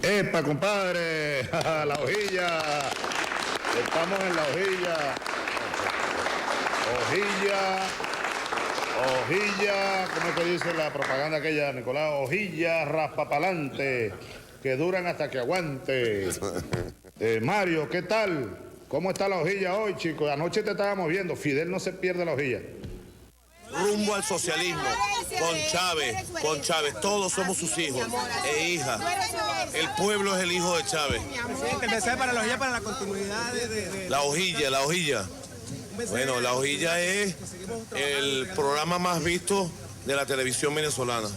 ¡Epa, compadre! ¡La hojilla! Estamos en la hojilla. Hojilla, ¿cómo es que dice la propaganda aquella, Nicolás? Hojilla raspapalante, que duran hasta que aguante. Mario, ¿qué tal? ¿Cómo está la hojilla hoy, chicos? Anoche te estábamos viendo. Fidel no se pierde la hojilla. Rumbo al socialismo, con Chávez, todos somos sus hijos e hijas. El pueblo es el hijo de Chávez. Presidente, el mensaje para la hojilla, para la continuidad de... La hojilla. Bueno, la hojilla es el programa más visto de la televisión venezolana,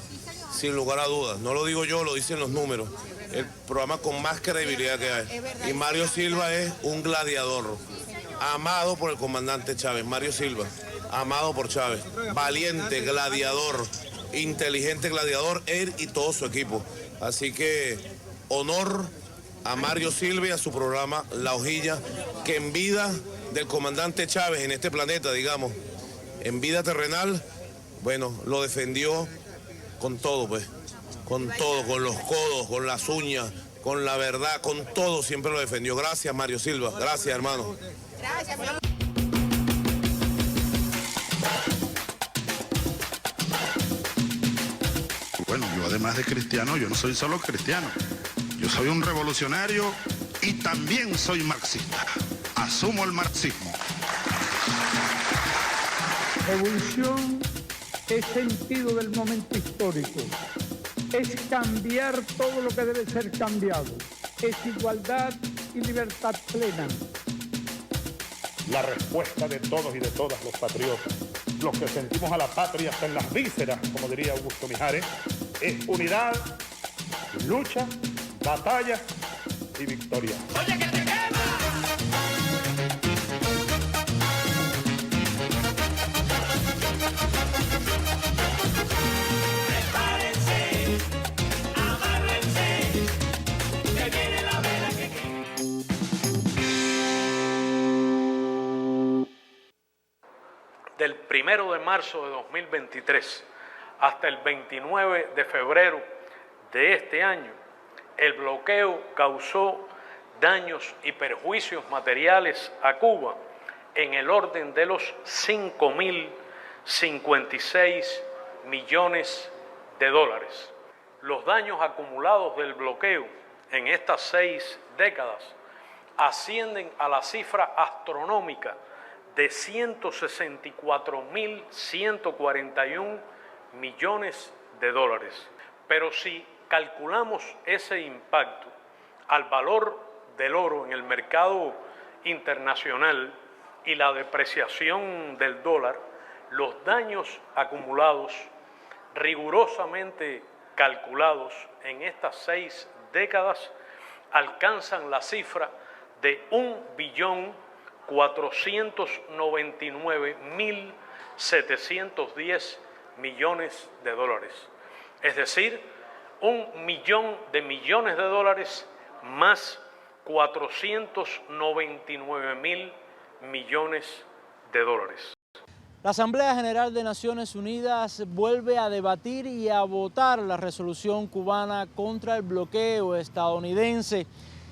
sin lugar a dudas. No lo digo yo, lo dicen los números. El programa con más credibilidad que hay. Y Mario Silva es un gladiador, amado por el comandante Chávez. Mario Silva, amado por Chávez, valiente, gladiador, inteligente gladiador, él y todo su equipo. Así que honor a Mario Silva y a su programa La Hojilla, que en vida del comandante Chávez en este planeta, digamos, en vida terrenal, bueno, lo defendió con todo, pues, con todo, con los codos, con las uñas, con la verdad, con todo, siempre lo defendió. Gracias, Mario Silva, gracias, hermano. Gracias. Bueno, yo además de cristiano, yo no soy solo cristiano. Yo soy un revolucionario y también soy marxista. Asumo el marxismo. Revolución es sentido del momento histórico. Es cambiar todo lo que debe ser cambiado. Es igualdad y libertad plena. La respuesta de todos y de todas los patriotas, los que sentimos a la patria hasta en las vísceras, como diría Augusto Mijares, es unidad, lucha, batalla y victoria. Oye, que te quema. Prepárense, amárrense, que viene la vela que... Del 1 de marzo de 2023 hasta el 29 de febrero de este año, el bloqueo causó daños y perjuicios materiales a Cuba en el orden de los 5.056 millones de dólares. Los daños acumulados del bloqueo en estas 6 décadas ascienden a la cifra astronómica de 164.141 millones de dólares. Pero si calculamos ese impacto al valor del oro en el mercado internacional y la depreciación del dólar, los daños acumulados, rigurosamente calculados en estas 6 décadas, alcanzan la cifra de 1.499.710 millones de dólares. Es decir, 1.000.000 de millones de dólares más 499.000 millones de dólares. La Asamblea General de Naciones Unidas vuelve a debatir y a votar la resolución cubana contra el bloqueo estadounidense.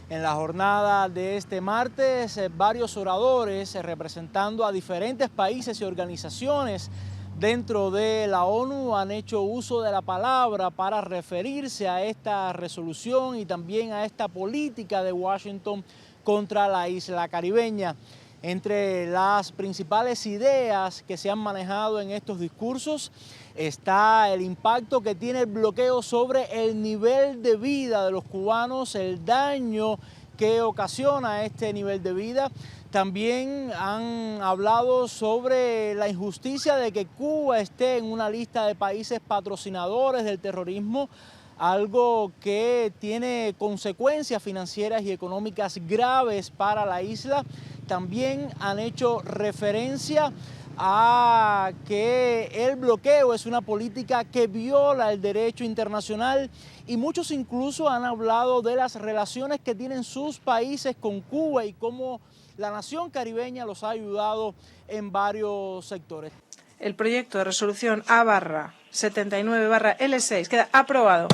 En la jornada de este martes, varios oradores representando a diferentes países y organizaciones dentro de la ONU han hecho uso de la palabra para referirse a esta resolución y también a esta política de Washington contra la isla caribeña. Entre las principales ideas que se han manejado en estos discursos está el impacto que tiene el bloqueo sobre el nivel de vida de los cubanos, el daño que ocasiona este nivel de vida. También han hablado sobre la injusticia de que Cuba esté en una lista de países patrocinadores del terrorismo, algo que tiene consecuencias financieras y económicas graves para la isla. También han hecho referencia a que el bloqueo es una política que viola el derecho internacional y muchos incluso han hablado de las relaciones que tienen sus países con Cuba y cómo la nación caribeña los ha ayudado en varios sectores. El proyecto de resolución A/79/L6 queda aprobado.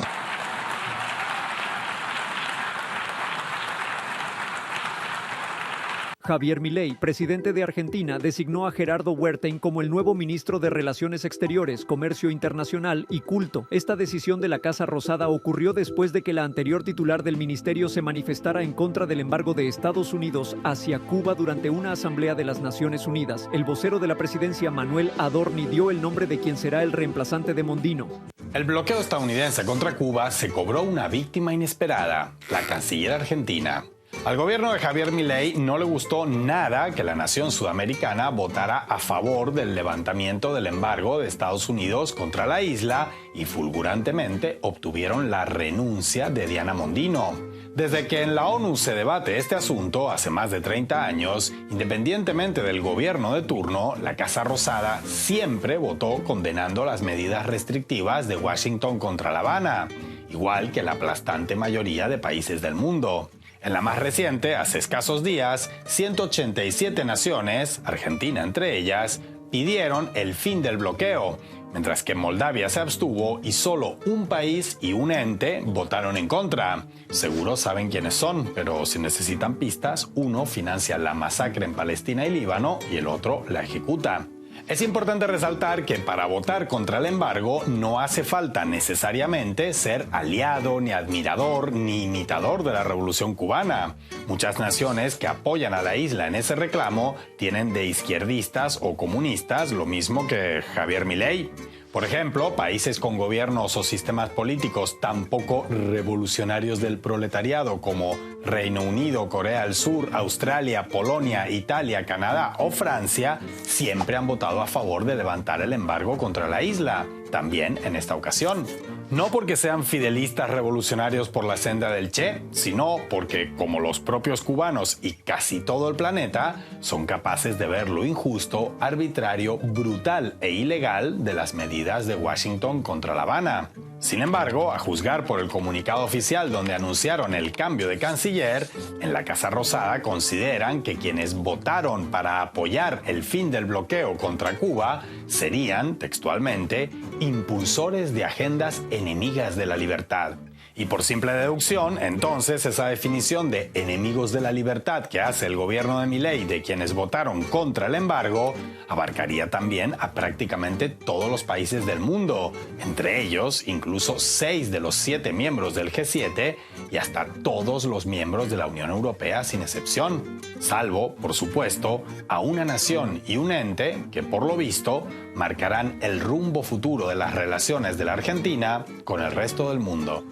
Javier Milei, presidente de Argentina, designó a Gerardo Huertain como el nuevo ministro de Relaciones Exteriores, Comercio Internacional y Culto. Esta decisión de la Casa Rosada ocurrió después de que la anterior titular del ministerio se manifestara en contra del embargo de Estados Unidos hacia Cuba durante una asamblea de las Naciones Unidas. El vocero de la presidencia, Manuel Adorni, dio el nombre de quien será el reemplazante de Mondino. El bloqueo estadounidense contra Cuba se cobró una víctima inesperada, la canciller argentina. Al gobierno de Javier Milei no le gustó nada que la nación sudamericana votara a favor del levantamiento del embargo de Estados Unidos contra la isla y fulgurantemente obtuvieron la renuncia de Diana Mondino. Desde que en la ONU se debate este asunto hace más de 30 años, independientemente del gobierno de turno, la Casa Rosada siempre votó condenando las medidas restrictivas de Washington contra La Habana, igual que la aplastante mayoría de países del mundo. En la más reciente, hace escasos días, 187 naciones, Argentina entre ellas, pidieron el fin del bloqueo, mientras que Moldavia se abstuvo y solo un país y un ente votaron en contra. Seguro saben quiénes son, pero si necesitan pistas, uno financia la masacre en Palestina y Líbano y el otro la ejecuta. Es importante resaltar que para votar contra el embargo no hace falta necesariamente ser aliado, ni admirador, ni imitador de la Revolución Cubana. Muchas naciones que apoyan a la isla en ese reclamo tienen de izquierdistas o comunistas lo mismo que Javier Milei. Por ejemplo, países con gobiernos o sistemas políticos tan poco revolucionarios del proletariado como Reino Unido, Corea del Sur, Australia, Polonia, Italia, Canadá o Francia siempre han votado a favor de levantar el embargo contra la isla, también en esta ocasión. No porque sean fidelistas revolucionarios por la senda del Che, sino porque, como los propios cubanos y casi todo el planeta, son capaces de ver lo injusto, arbitrario, brutal e ilegal de las medidas de Washington contra La Habana. Sin embargo, a juzgar por el comunicado oficial donde anunciaron el cambio de canciller, en la Casa Rosada consideran que quienes votaron para apoyar el fin del bloqueo contra Cuba serían, textualmente, impulsores de agendas enemigas de la libertad. Y por simple deducción, entonces, esa definición de enemigos de la libertad que hace el gobierno de Milei de quienes votaron contra el embargo abarcaría también a prácticamente todos los países del mundo, entre ellos incluso 6 de los 7 miembros del G7 y hasta todos los miembros de la Unión Europea sin excepción, salvo, por supuesto, a una nación y un ente que, por lo visto, marcarán el rumbo futuro de las relaciones de la Argentina con el resto del mundo.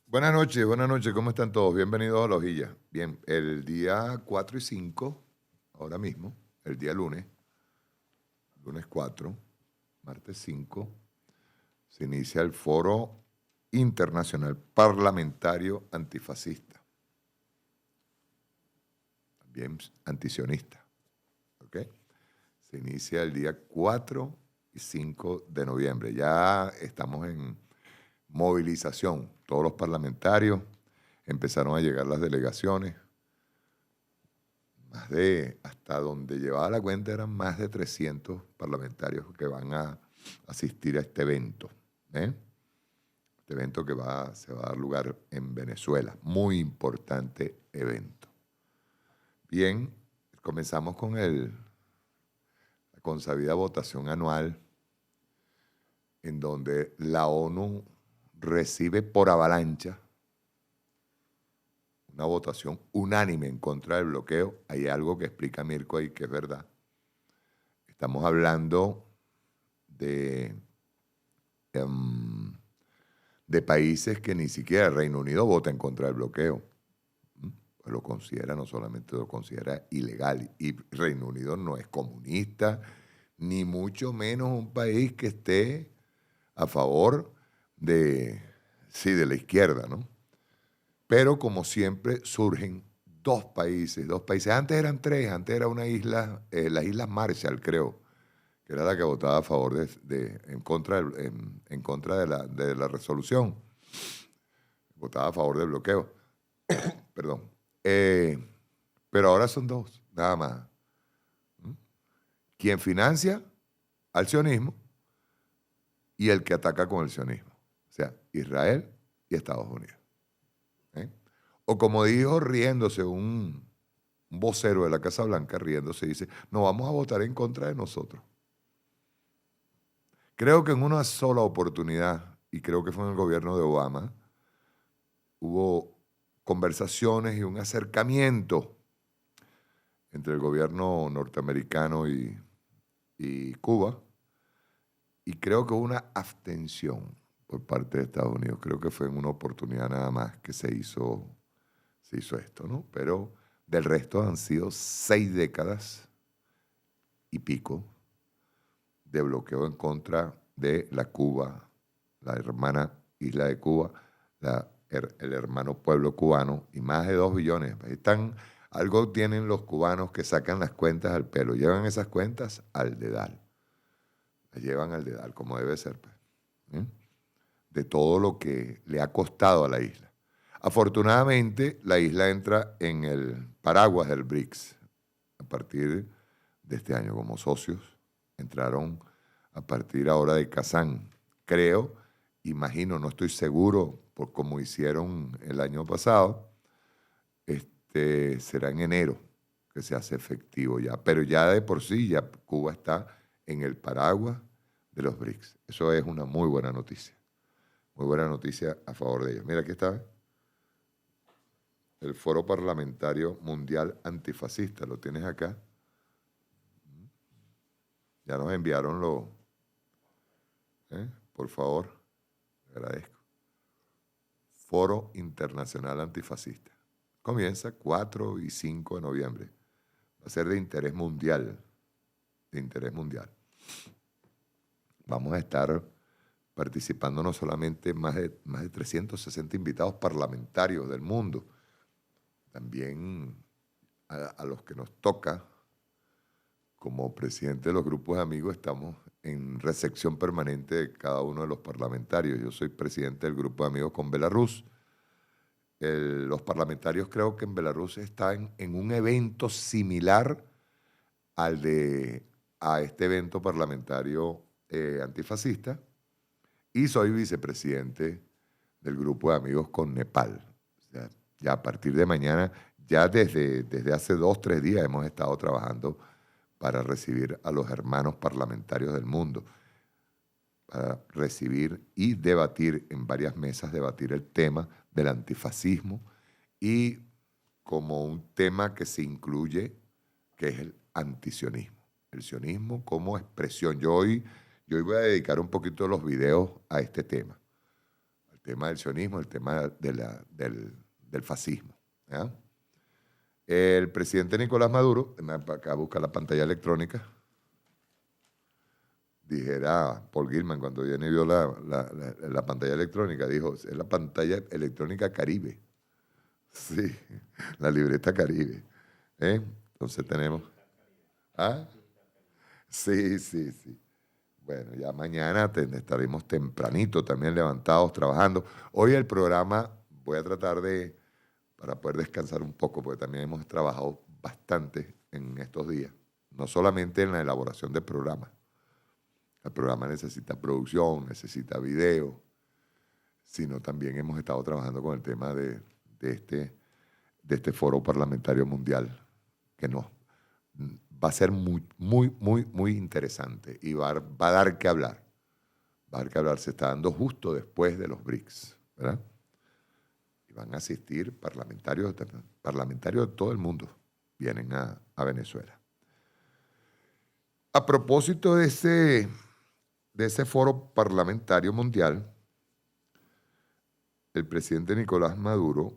Buenas noches, ¿cómo están todos? Bienvenidos a La Hojilla. Bien, el día 4 y 5, ahora mismo, el día lunes 4, martes 5, se inicia el Foro Internacional Parlamentario Antifascista, también antisionista, ¿ok? Se inicia el día 4 y 5 de noviembre. Ya estamos en movilización. Todos los parlamentarios, empezaron a llegar las delegaciones. Hasta donde llevaba la cuenta, eran más de 300 parlamentarios que van a asistir a este evento. Este evento que se va a dar lugar en Venezuela. Muy importante evento. Bien, comenzamos con la consabida votación anual, en donde la ONU recibe por avalancha una votación unánime en contra del bloqueo. Hay algo que explica Mirko ahí que es verdad. Estamos hablando de países que ni siquiera el Reino Unido vota en contra del bloqueo. Pues lo considera, no solamente lo considera ilegal. Y Reino Unido no es comunista, ni mucho menos un país que esté a favor de la izquierda, ¿no? Pero como siempre surgen dos países. Antes eran 3, antes era una isla, las Islas Marshall, creo, que era la que votaba a favor en contra de la resolución. Votaba a favor del bloqueo. Perdón. Pero ahora son 2, nada más. Quien financia al sionismo y el que ataca con el sionismo. O sea, Israel y Estados Unidos. O como dijo riéndose un vocero de la Casa Blanca, riéndose, dice, no vamos a votar en contra de nosotros. Creo que en una sola oportunidad, y creo que fue en el gobierno de Obama, hubo conversaciones y un acercamiento entre el gobierno norteamericano y Cuba, y creo que hubo una abstención por parte de Estados Unidos. Creo que fue en una oportunidad nada más que se hizo esto, ¿no? Pero del resto han sido 6 décadas y pico de bloqueo en contra de la Cuba, la hermana isla de Cuba, el hermano pueblo cubano, y más de 2 billones. Algo tienen los cubanos que sacan las cuentas al pelo, llevan esas cuentas al dedal. Las llevan al dedal, como debe ser, pues. De todo lo que le ha costado a la isla. Afortunadamente, la isla entra en el paraguas del BRICS a partir de este año como socios. Entraron a partir ahora de Kazán. Creo, imagino, no estoy seguro por cómo hicieron el año pasado, será en enero que se hace efectivo ya. Pero ya de por sí, ya Cuba está en el paraguas de los BRICS. Eso es una muy buena noticia. Muy buena noticia a favor de ellos. Mira, aquí está el Foro Parlamentario Mundial Antifascista. Lo tienes acá. Ya nos enviaron por favor, agradezco. Foro Internacional Antifascista. Comienza 4 y 5 de noviembre. Va a ser de interés mundial. De interés mundial. Vamos a estar participando no solamente más de 360 invitados parlamentarios del mundo, también a los que nos toca, como presidente de los grupos de amigos, estamos en recepción permanente de cada uno de los parlamentarios. Yo soy presidente del grupo de amigos con Belarus. Los parlamentarios creo que en Belarus están en un evento similar a este evento parlamentario antifascista, y soy vicepresidente del grupo de amigos con Nepal. O sea, ya a partir de mañana, ya desde hace 2 o 3 días hemos estado trabajando para recibir a los hermanos parlamentarios del mundo, para recibir y debatir en varias mesas, debatir el tema del antifascismo y como un tema que se incluye, que es el antisionismo. El sionismo como expresión. Yo hoy voy a dedicar un poquito los videos a este tema. El tema del sionismo, el tema del fascismo. ¿Ya? El presidente Nicolás Maduro, acá busca la pantalla electrónica, dijera Paul Gilman cuando viene y vio la pantalla electrónica, dijo, es la pantalla electrónica Caribe. Sí, la libreta Caribe. Entonces tenemos... ¿Ah? Sí. Bueno, ya mañana estaremos tempranito también levantados, trabajando. Hoy el programa voy a tratar para poder descansar un poco, porque también hemos trabajado bastante en estos días. No solamente en la elaboración del programa. El programa necesita producción, necesita video, sino también hemos estado trabajando con el tema de este foro parlamentario mundial, que va a ser muy interesante y va a dar que hablar. Va a dar que hablar. Se está dando justo después de los BRICS, ¿verdad? Y van a asistir parlamentarios de todo el mundo. Vienen a Venezuela. A propósito de ese foro parlamentario mundial, el presidente Nicolás Maduro,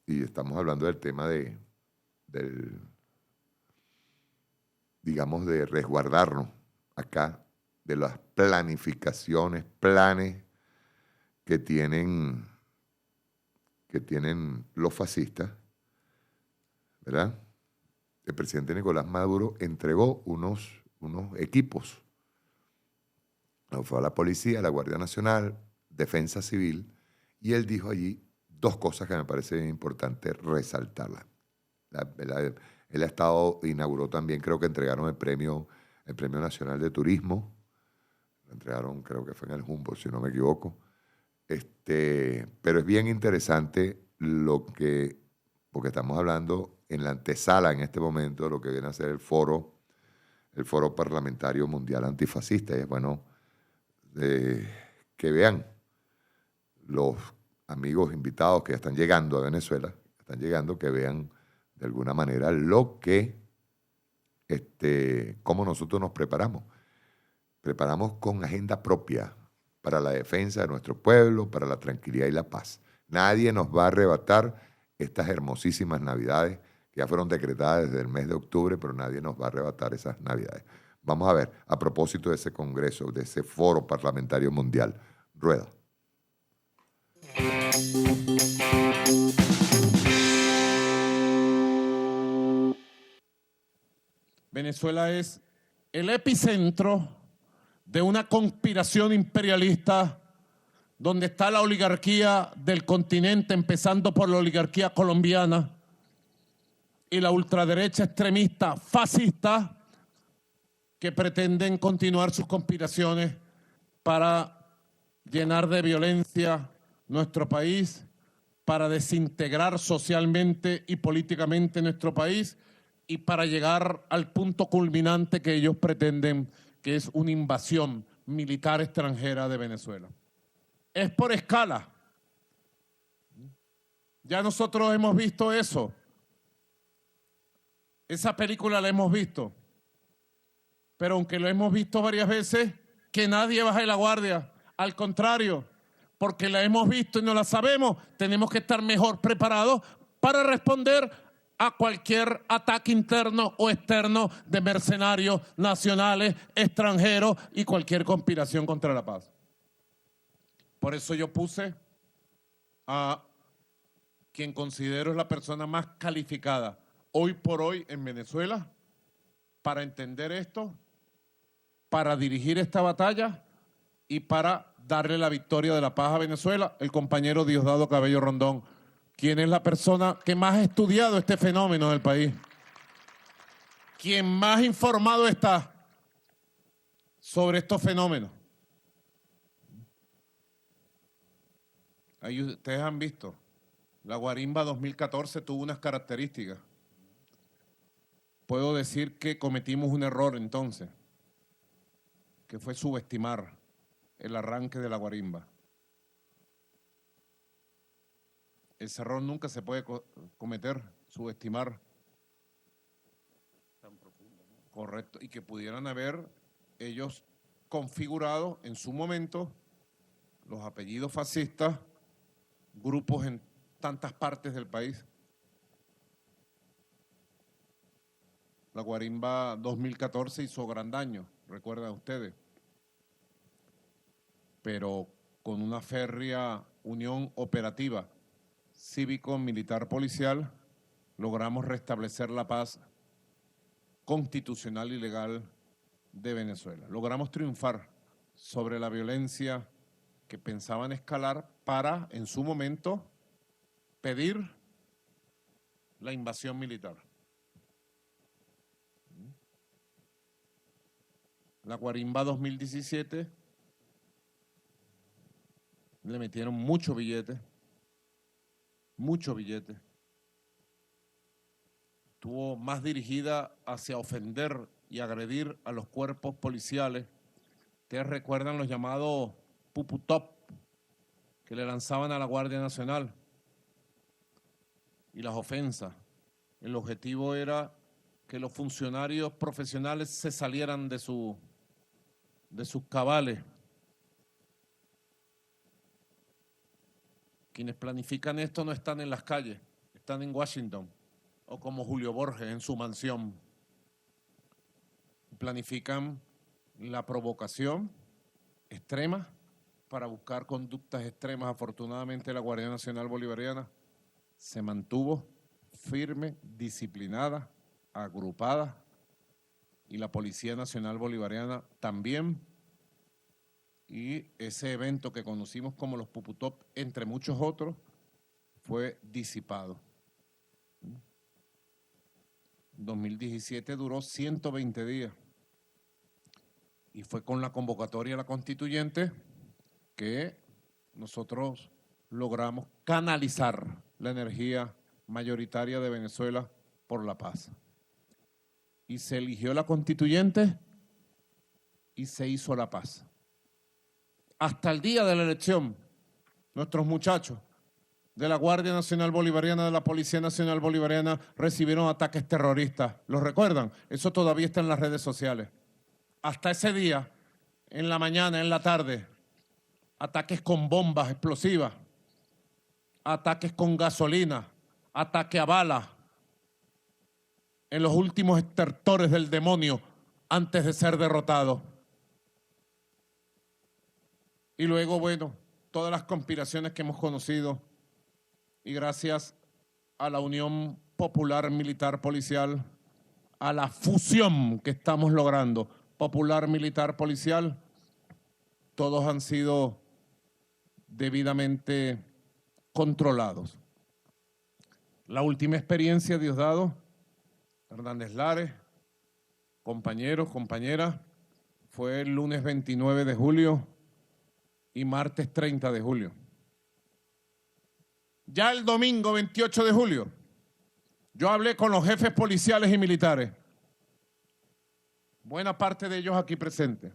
y estamos hablando del tema de resguardarnos acá de las planificaciones, planes que tienen los fascistas, ¿verdad? El presidente Nicolás Maduro entregó unos equipos. Fue a la policía, a la Guardia Nacional, Defensa Civil, y él dijo allí 2 cosas que me parece importante resaltarlas. Él inauguró también, creo que entregaron el Premio Nacional de Turismo, Lo entregaron, creo que fue en el Humboldt, si no me equivoco. Pero es bien interesante porque estamos hablando en la antesala en este momento de lo que viene a ser el foro parlamentario mundial antifascista. Y es bueno que vean los amigos invitados que ya están llegando a Venezuela, que vean de alguna manera cómo nosotros nos preparamos. Preparamos con agenda propia para la defensa de nuestro pueblo, para la tranquilidad y la paz. Nadie nos va a arrebatar estas hermosísimas Navidades que ya fueron decretadas desde el mes de octubre, pero nadie nos va a arrebatar esas Navidades. Vamos a ver, a propósito de ese congreso, de ese foro parlamentario mundial. Rueda. Venezuela es el epicentro de una conspiración imperialista donde está la oligarquía del continente, empezando por la oligarquía colombiana, y la ultraderecha extremista fascista que pretenden continuar sus conspiraciones para llenar de violencia nuestro país, para desintegrar socialmente y políticamente nuestro país y para llegar al punto culminante que ellos pretenden, que es una invasión militar extranjera de Venezuela. Es por escala. Ya nosotros hemos visto eso. Esa película la hemos visto. Pero aunque lo hemos visto varias veces, que nadie baje la guardia. Al contrario, porque la hemos visto y no la sabemos, tenemos que estar mejor preparados para responder a cualquier ataque interno o externo de mercenarios nacionales, extranjeros y cualquier conspiración contra la paz. Por eso yo puse a quien considero es la persona más calificada hoy por hoy en Venezuela para entender esto, para dirigir esta batalla y para darle la victoria de la paz a Venezuela, el compañero Diosdado Cabello Rondón, quien es la persona que más ha estudiado este fenómeno del país, quien más informado está sobre estos fenómenos. Ahí ustedes han visto, la Guarimba 2014 tuvo unas características. Puedo decir que cometimos un error entonces, que fue subestimar el arranque de la Guarimba. Ese error nunca se puede cometer, subestimar. Tan profundo, ¿no? Correcto, y que pudieran haber ellos configurado en su momento los apellidos fascistas, grupos en tantas partes del país. La Guarimba 2014 hizo gran daño, recuerdan ustedes, pero con una férrea unión operativa cívico-militar-policial logramos restablecer la paz constitucional y legal de Venezuela. Logramos triunfar sobre la violencia que pensaban escalar para, en su momento, pedir la invasión militar. La Guarimba 2017 le metieron mucho billete. Estuvo más dirigida hacia ofender y agredir a los cuerpos policiales. Ustedes recuerdan los llamados puputop que le lanzaban a la Guardia Nacional y las ofensas. El objetivo era que los funcionarios profesionales se salieran de sus cabales. Quienes planifican esto no están en las calles, están en Washington, o como Julio Borges en su mansión. Planifican la provocación extrema para buscar conductas extremas. Afortunadamente la Guardia Nacional Bolivariana se mantuvo firme, disciplinada, agrupada, y la Policía Nacional Bolivariana también. Y ese evento que conocimos como los Puputop, entre muchos otros, fue disipado. 2017 duró 120 días Y fue con la convocatoria a la constituyente que nosotros logramos canalizar la energía mayoritaria de Venezuela por la paz. Y se eligió la constituyente y se hizo la paz. Hasta el día de la elección, nuestros muchachos de la Guardia Nacional Bolivariana, de la Policía Nacional Bolivariana, recibieron ataques terroristas. ¿Los recuerdan? Eso todavía está en las redes sociales. Hasta ese día, en la mañana, en la tarde, ataques con bombas explosivas, ataques con gasolina, ataque a bala, en los últimos estertores del demonio antes de ser derrotado. Y luego, bueno, todas las conspiraciones que hemos conocido, y gracias a la Unión Popular Militar Policial, a la fusión que estamos logrando, Popular Militar Policial, todos han sido debidamente controlados. La última experiencia, Diosdado, Hernández Lares, compañeros, compañeras, fue el lunes 29 de julio y martes 30 de julio. Ya el domingo 28 de julio, yo hablé con los jefes policiales y militares, buena parte de ellos aquí presentes,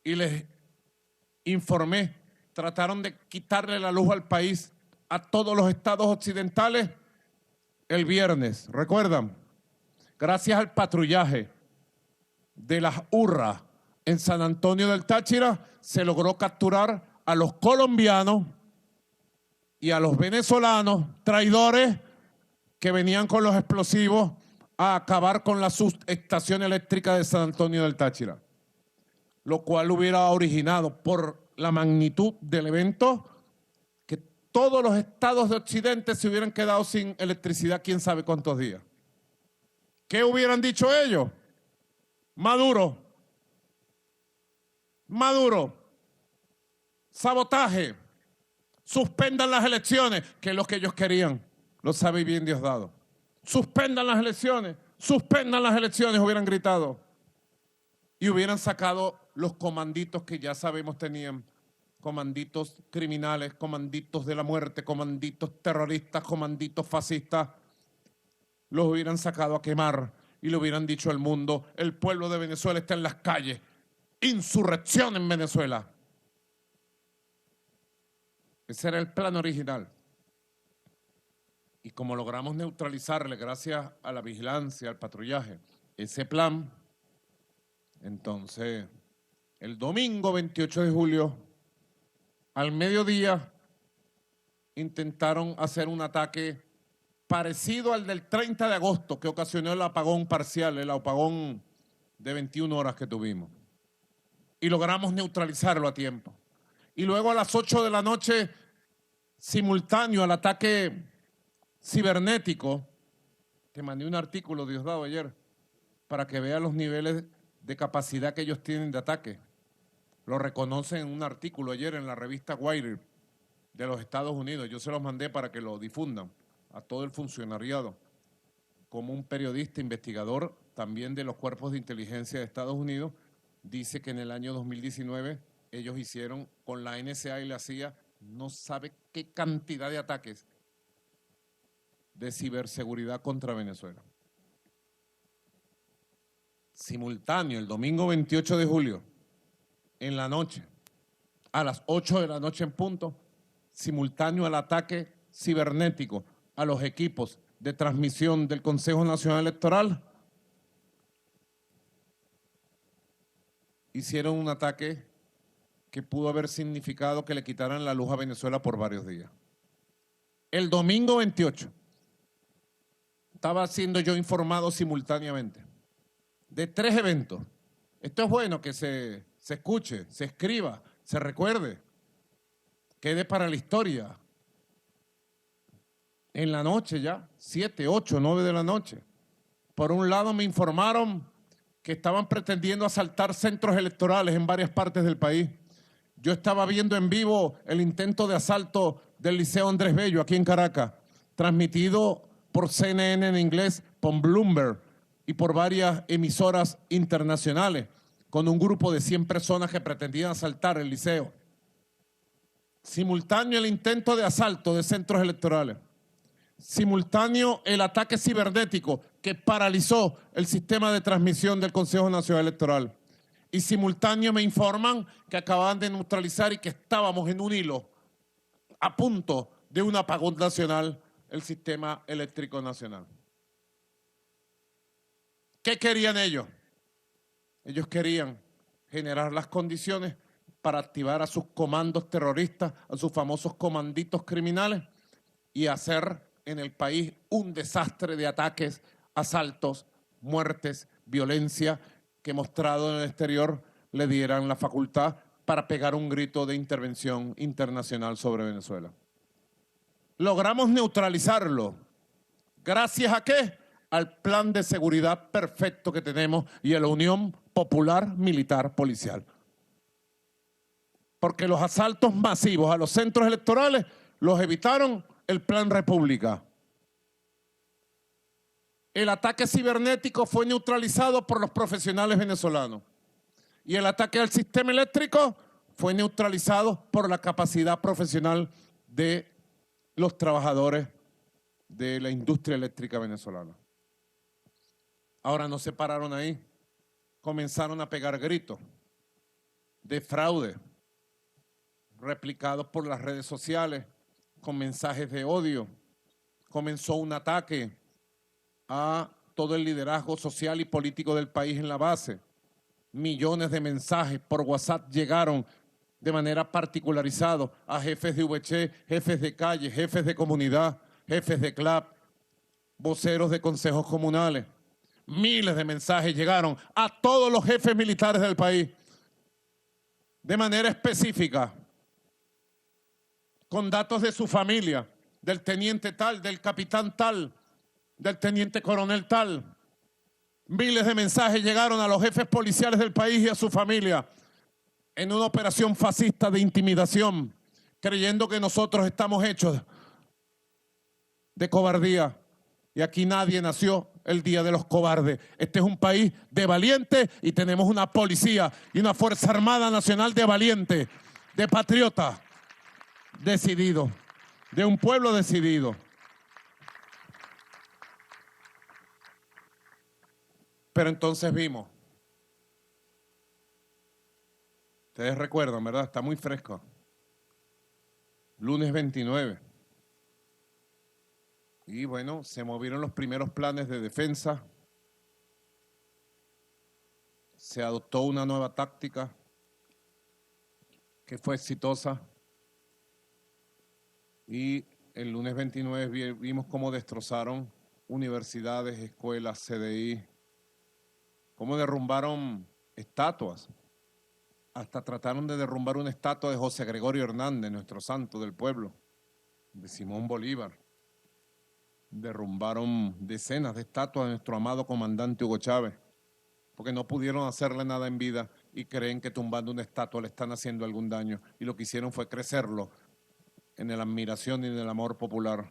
y les informé, trataron de quitarle la luz al país a todos los estados occidentales el viernes, ¿recuerdan? Gracias al patrullaje de las URRA en San Antonio del Táchira, se logró capturar a los colombianos y a los venezolanos traidores que venían con los explosivos a acabar con la subestación eléctrica de San Antonio del Táchira, lo cual hubiera originado, por la magnitud del evento, que todos los estados de Occidente se hubieran quedado sin electricidad quién sabe cuántos días. ¿Qué hubieran dicho ellos? Maduro, sabotaje, suspendan las elecciones, que es lo que ellos querían, lo sabe bien Diosdado. Suspendan las elecciones, hubieran gritado. Y hubieran sacado los comanditos que ya sabemos tenían, comanditos criminales, comanditos de la muerte, comanditos terroristas, comanditos fascistas, los hubieran sacado a quemar y le hubieran dicho al mundo, el pueblo de Venezuela está en las calles, insurrección en Venezuela. Ese era el plan original. Y como logramos neutralizarle gracias a la vigilancia, al patrullaje, ese plan, entonces el domingo 28 de julio, al mediodía, intentaron hacer un ataque parecido al del 30 de agosto, que ocasionó el apagón parcial, el apagón de 21 horas que tuvimos. Y logramos neutralizarlo a tiempo. Y luego a las 8 de la noche, simultáneo al ataque cibernético, te mandé un artículo, Diosdado, ayer, para que vean los niveles de capacidad que ellos tienen de ataque. Lo reconocen en un artículo ayer en la revista Wired de los Estados Unidos. Yo se los mandé para que lo difundan a todo el funcionariado, como un periodista investigador también de los cuerpos de inteligencia de Estados Unidos, dice que en el año 2019 ellos hicieron con la NSA y la CIA no sabe qué cantidad de ataques de ciberseguridad contra Venezuela. Simultáneo, el domingo 28 de julio, en la noche, a las 8 de la noche en punto, simultáneo al ataque cibernético a los equipos de transmisión del Consejo Nacional Electoral, hicieron un ataque que pudo haber significado que le quitaran la luz a Venezuela por varios días. El domingo 28 estaba siendo yo informado simultáneamente de 3 eventos. Esto es bueno que se escuche, se escriba, se recuerde, quede para la historia. En la noche ya, 7, 8, 9 de la noche. Por un lado me informaron que estaban pretendiendo asaltar centros electorales en varias partes del país. Yo estaba viendo en vivo el intento de asalto del Liceo Andrés Bello aquí en Caracas, transmitido por CNN en inglés, por Bloomberg y por varias emisoras internacionales. con un grupo de 100 personas que pretendían asaltar el Liceo. Simultáneo el intento de asalto de centros electorales. Simultáneo el ataque cibernético que paralizó el sistema de transmisión del Consejo Nacional Electoral. Y simultáneo me informan que acababan de neutralizar y que estábamos en un hilo a punto de un apagón nacional el sistema eléctrico nacional. ¿Qué querían ellos? Ellos querían generar las condiciones para activar a sus comandos terroristas, a sus famosos comanditos criminales y hacer en el país un desastre de ataques, asaltos, muertes, violencia, que mostrado en el exterior le dieran la facultad para pegar un grito de intervención internacional sobre Venezuela. Logramos neutralizarlo. ¿Gracias a qué? Al plan de seguridad perfecto que tenemos y a la Unión Popular Militar Policial. Porque los asaltos masivos a los centros electorales los evitaron el Plan República. El ataque cibernético fue neutralizado por los profesionales venezolanos. Y el ataque al sistema eléctrico fue neutralizado por la capacidad profesional de los trabajadores de la industria eléctrica venezolana. Ahora no se pararon ahí. Comenzaron a pegar gritos de fraude, replicados por las redes sociales, con mensajes de odio. Comenzó un ataque a todo el liderazgo social y político del país en la base. Millones de mensajes por WhatsApp llegaron de manera particularizada a jefes de VC, jefes de calle, jefes de comunidad, jefes de CLAP, voceros de consejos comunales. Miles de mensajes llegaron a todos los jefes militares del país de manera específica, con datos de su familia, del teniente tal, del capitán tal, del teniente coronel tal. Miles de mensajes llegaron a los jefes policiales del país y a su familia en una operación fascista de intimidación, creyendo que nosotros estamos hechos de cobardía. Y aquí nadie nació el día de los cobardes. Este es un país de valientes y tenemos una policía y una Fuerza Armada Nacional de valientes, de patriotas, decididos, de un pueblo decidido. Pero entonces vimos, ustedes recuerdan, ¿verdad? Está muy fresco. Lunes 29. Y bueno, se movieron los primeros planes de defensa. Se adoptó una nueva táctica que fue exitosa. Y el lunes 29 vimos cómo destrozaron universidades, escuelas, CDI, cómo derrumbaron estatuas. Hasta trataron de derrumbar una estatua de José Gregorio Hernández, nuestro santo del pueblo, de Simón Bolívar. Derrumbaron decenas de estatuas de nuestro amado comandante Hugo Chávez, porque no pudieron hacerle nada en vida y creen que tumbando una estatua le están haciendo algún daño. Y lo que hicieron fue crecerlo en la admiración y en el amor popular.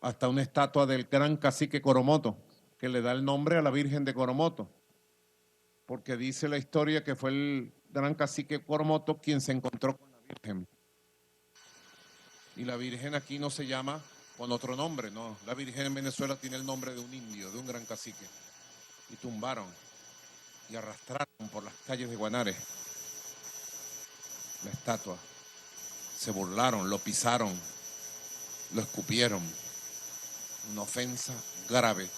Hasta una estatua del gran cacique Coromoto, que le da el nombre a la Virgen de Coromoto, porque dice la historia que fue el gran cacique Coromoto quien se encontró con la Virgen. Y la Virgen aquí no se llama con otro nombre, no. La Virgen en Venezuela tiene el nombre de un indio, de un gran cacique. Y tumbaron y arrastraron por las calles de Guanare la estatua. Se burlaron, lo pisaron, lo escupieron. Una ofensa grave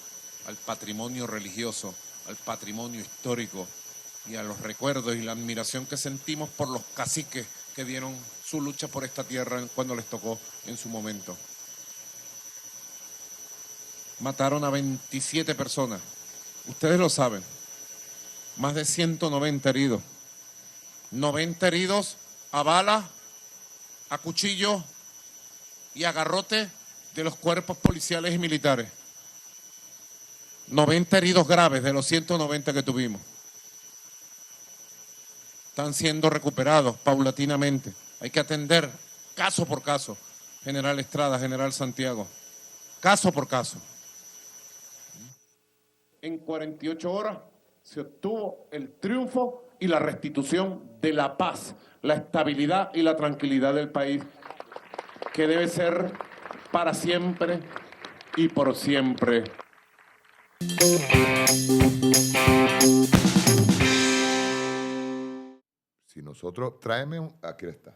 al patrimonio religioso, al patrimonio histórico y a los recuerdos y la admiración que sentimos por los caciques que dieron su lucha por esta tierra cuando les tocó en su momento. Mataron a 27 personas. Ustedes lo saben. Más de 190 heridos. 90 heridos a bala, a cuchillo y a garrote de los cuerpos policiales y militares. 90 heridos graves de los 190 que tuvimos. Están siendo recuperados paulatinamente. Hay que atender caso por caso. General Estrada, General Santiago. Caso por caso. En 48 horas se obtuvo el triunfo y la restitución de la paz, la estabilidad y la tranquilidad del país, que debe ser para siempre y por siempre. Si nosotros, aquí está.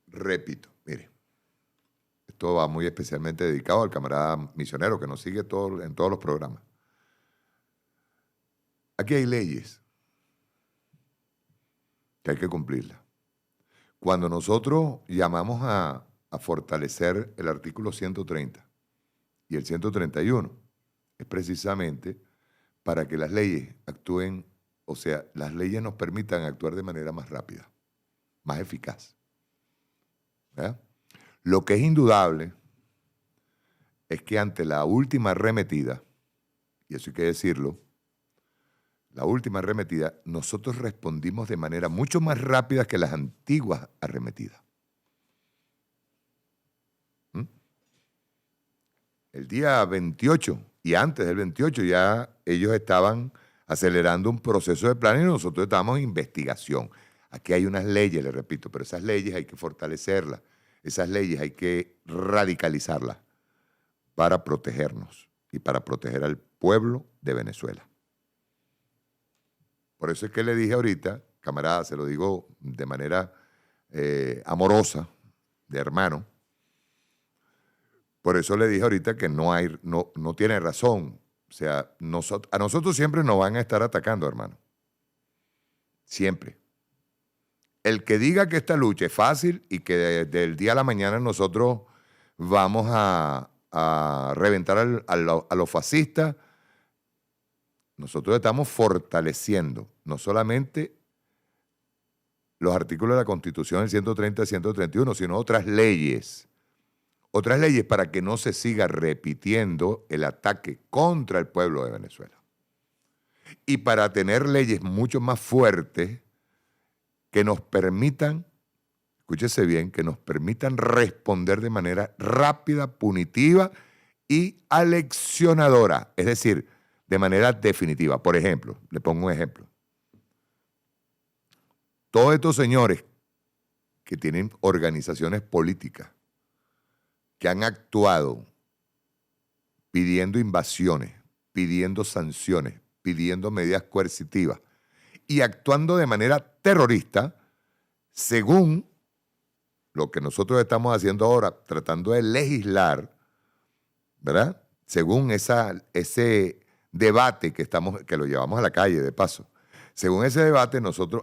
Repito, mire, esto va muy especialmente dedicado al camarada misionero que nos sigue en todos los programas. Aquí hay leyes que hay que cumplirlas. Cuando nosotros llamamos a fortalecer el artículo 130 y el 131, es precisamente para que las leyes actúen, o sea, las leyes nos permitan actuar de manera más rápida, más eficaz. ¿Verdad? Lo que es indudable es que ante la última arremetida, y eso hay que decirlo, la última arremetida, nosotros respondimos de manera mucho más rápida que las antiguas arremetidas. El día 28 y antes del 28 ya ellos estaban acelerando un proceso de plan y nosotros estábamos en investigación. Aquí hay unas leyes, le repito, pero esas leyes hay que fortalecerlas, esas leyes hay que radicalizarlas para protegernos y para proteger al pueblo de Venezuela. Por eso es que le dije ahorita, camarada, se lo digo de manera amorosa, de hermano, por eso le dije ahorita que no tiene razón. O sea, a nosotros siempre nos van a estar atacando, hermano. Siempre. El que diga que esta lucha es fácil y que del día a la mañana nosotros vamos a reventar a los fascistas, nosotros estamos fortaleciendo no solamente los artículos de la Constitución, el 130 y 131, sino otras leyes para que no se siga repitiendo el ataque contra el pueblo de Venezuela. Y para tener leyes mucho más fuertes que nos permitan, escúchese bien, que nos permitan responder de manera rápida, punitiva y aleccionadora, es decir, de manera definitiva. Por ejemplo, le pongo un ejemplo. Todos estos señores que tienen organizaciones políticas, que han actuado pidiendo invasiones, pidiendo sanciones, pidiendo medidas coercitivas y actuando de manera terrorista, según lo que nosotros estamos haciendo ahora, tratando de legislar, ¿verdad? Según ese debate que lo llevamos a la calle, de paso. Según ese debate,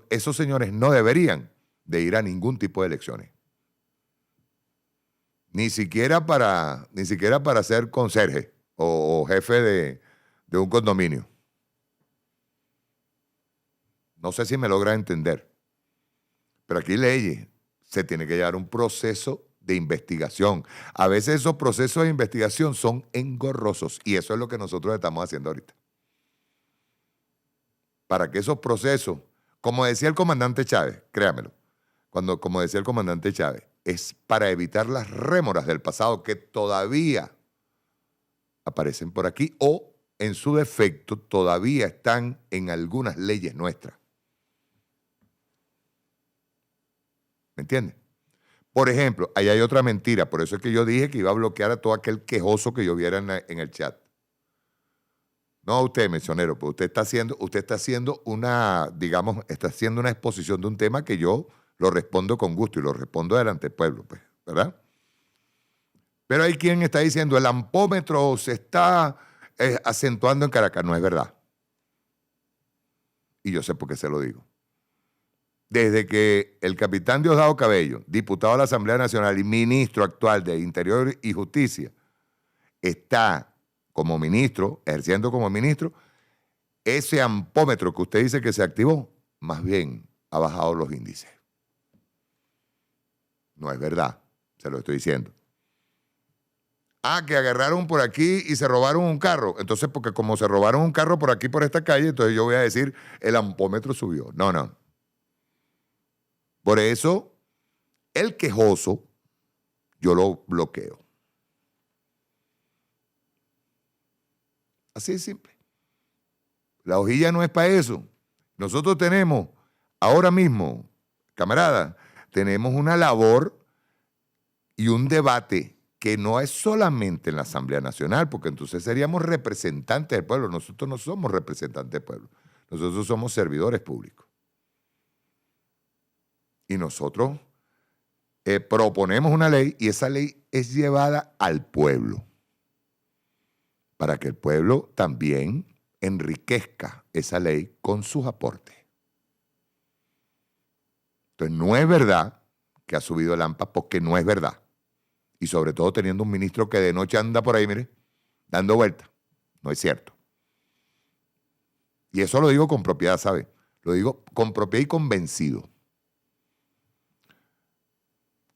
esos señores no deberían de ir a ningún tipo de elecciones. Ni siquiera para ser conserje o jefe de un condominio. No sé si me logra entender. Pero aquí leyes. Se tiene que llevar un proceso de investigación. A veces esos procesos de investigación son engorrosos y eso es lo que nosotros estamos haciendo ahorita. Para que esos procesos, como decía el comandante Chávez, créamelo, como decía el comandante Chávez, es para evitar las rémoras del pasado que todavía aparecen por aquí o, en su defecto, todavía están en algunas leyes nuestras. ¿Me entiendes? Por ejemplo, ahí hay otra mentira, por eso es que yo dije que iba a bloquear a todo aquel quejoso que yo viera en el chat. No usted, misionero, pues usted está haciendo una exposición de un tema que yo lo respondo con gusto y lo respondo delante del pueblo, pues, ¿verdad? Pero hay quien está diciendo el ampómetro se está acentuando en Caracas. No es verdad. Y yo sé por qué se lo digo. Desde que el capitán Diosdado Cabello, diputado de la Asamblea Nacional y ministro actual de Interior y Justicia, está como ministro, ejerciendo como ministro, ese ampómetro que usted dice que se activó, más bien ha bajado los índices. No es verdad, se lo estoy diciendo. Que agarraron por aquí y se robaron un carro. Entonces, porque como se robaron un carro por aquí, por esta calle, entonces yo voy a decir, el ampómetro subió. No. Por eso, el quejoso, yo lo bloqueo. Así de simple. La hojilla no es para eso. Nosotros tenemos, ahora mismo, camarada, tenemos una labor y un debate que no es solamente en la Asamblea Nacional, porque entonces seríamos representantes del pueblo. Nosotros no somos representantes del pueblo. Nosotros somos servidores públicos. Y nosotros proponemos una ley y esa ley es llevada al pueblo para que el pueblo también enriquezca esa ley con sus aportes. Entonces no es verdad que ha subido el AMPA, porque no es verdad. Y sobre todo teniendo un ministro que de noche anda por ahí, mire, dando vueltas. No es cierto. Y eso lo digo con propiedad, ¿sabe? Lo digo con propiedad y convencido.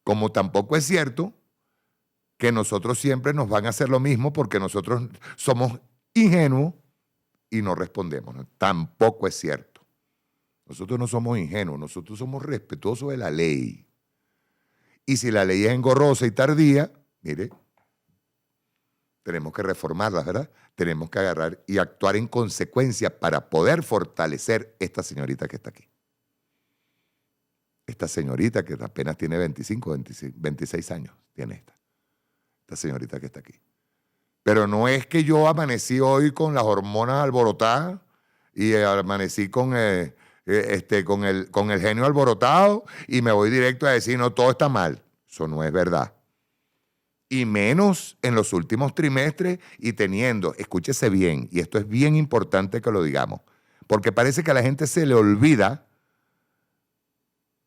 Como tampoco es cierto que nosotros siempre nos van a hacer lo mismo porque nosotros somos ingenuos y no respondemos. ¿No? Tampoco es cierto. Nosotros no somos ingenuos, nosotros somos respetuosos de la ley. Y si la ley es engorrosa y tardía, mire, tenemos que reformarla, ¿verdad? Tenemos que agarrar y actuar en consecuencia para poder fortalecer esta señorita que está aquí. Esta señorita que apenas tiene 26 años, tiene esta señorita que está aquí. Pero no es que yo amanecí hoy con las hormonas alborotadas y amanecí con el genio alborotado y me voy directo a decir, no, todo está mal. Eso no es verdad. Y menos en los últimos trimestres y teniendo, escúchese bien, y esto es bien importante que lo digamos, porque parece que a la gente se le olvida,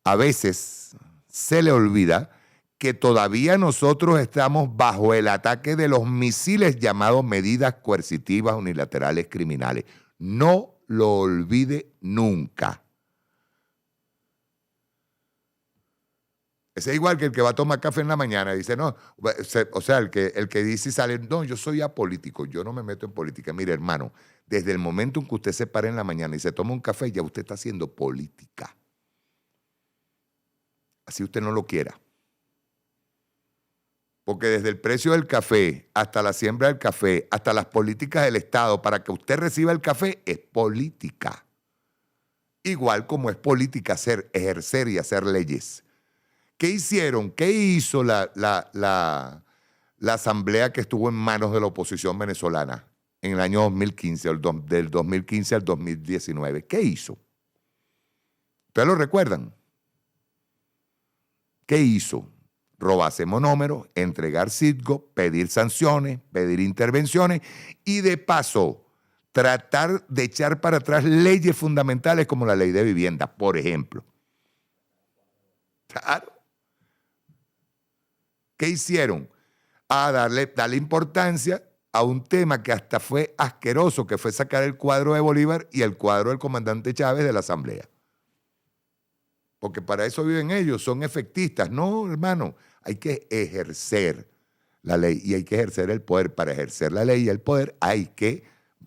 a veces se le olvida que todavía nosotros estamos bajo el ataque de los misiles llamados medidas coercitivas unilaterales criminales. No lo olvide nunca. Ese es igual que el que va a tomar café en la mañana y dice, no, o sea, el que dice y sale, no, yo soy apolítico, yo no me meto en política. Mire, hermano, desde el momento en que usted se para en la mañana y se toma un café, ya usted está haciendo política. Así usted no lo quiera. Porque desde el precio del café hasta la siembra del café, hasta las políticas del Estado para que usted reciba el café, es política. Igual como es política ejercer y hacer leyes. ¿Qué hicieron? ¿Qué hizo la asamblea que estuvo en manos de la oposición venezolana en el año 2015, del 2015 al 2019? ¿Qué hizo? ¿Ustedes lo recuerdan? ¿Qué hizo? Robarse monómeros, entregar CITGO, pedir sanciones, pedir intervenciones y de paso tratar de echar para atrás leyes fundamentales como la ley de vivienda, por ejemplo. Claro. ¿Qué hicieron? Darle importancia a un tema que hasta fue asqueroso, que fue sacar el cuadro de Bolívar y el cuadro del comandante Chávez de la Asamblea. Porque para eso viven ellos, son efectistas. No, hermano, hay que ejercer la ley y hay que ejercer el poder. Para ejercer la ley y el poder hay que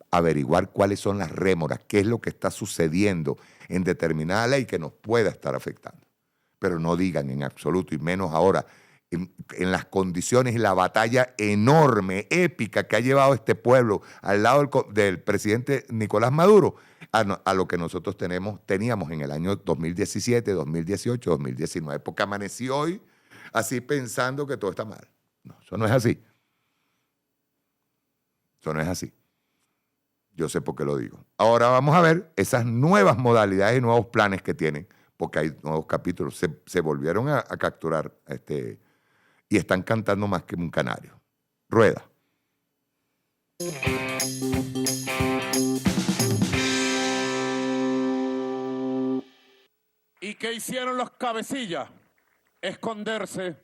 averiguar cuáles son las rémoras, qué es lo que está sucediendo en determinada ley que nos pueda estar afectando. Pero no digan en absoluto, y menos ahora, en las condiciones y la batalla enorme, épica que ha llevado este pueblo al lado del presidente Nicolás Maduro, a lo que nosotros teníamos en el año 2017, 2018, 2019, porque amanecí hoy así pensando que todo está mal. No, eso no es así. Eso no es así. Yo sé por qué lo digo. Ahora vamos a ver esas nuevas modalidades y nuevos planes que tienen, porque hay nuevos capítulos. Se volvieron a capturar y están cantando más que un canario. Rueda. ¿Y qué hicieron los cabecillas? Esconderse,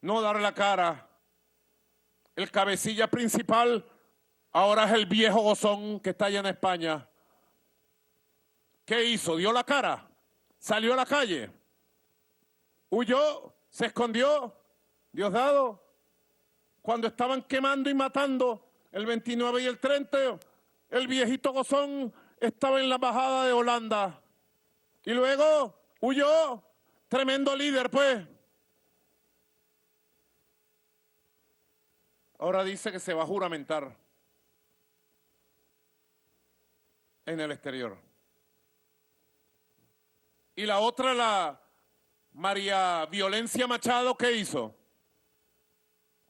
no dar la cara. El cabecilla principal ahora es el viejo Gozón que está allá en España. ¿Qué hizo? ¿Dio la cara? ¿Salió a la calle? ¿Huyó? ¿Se escondió? ¿Diosdado? Cuando estaban quemando y matando el 29 y el 30, el viejito Gozón estaba en la embajada de Holanda. Y luego huyó. Tremendo líder, pues. Ahora dice que se va a juramentar. en el exterior. Y la otra, la María Violencia Machado, ¿qué hizo?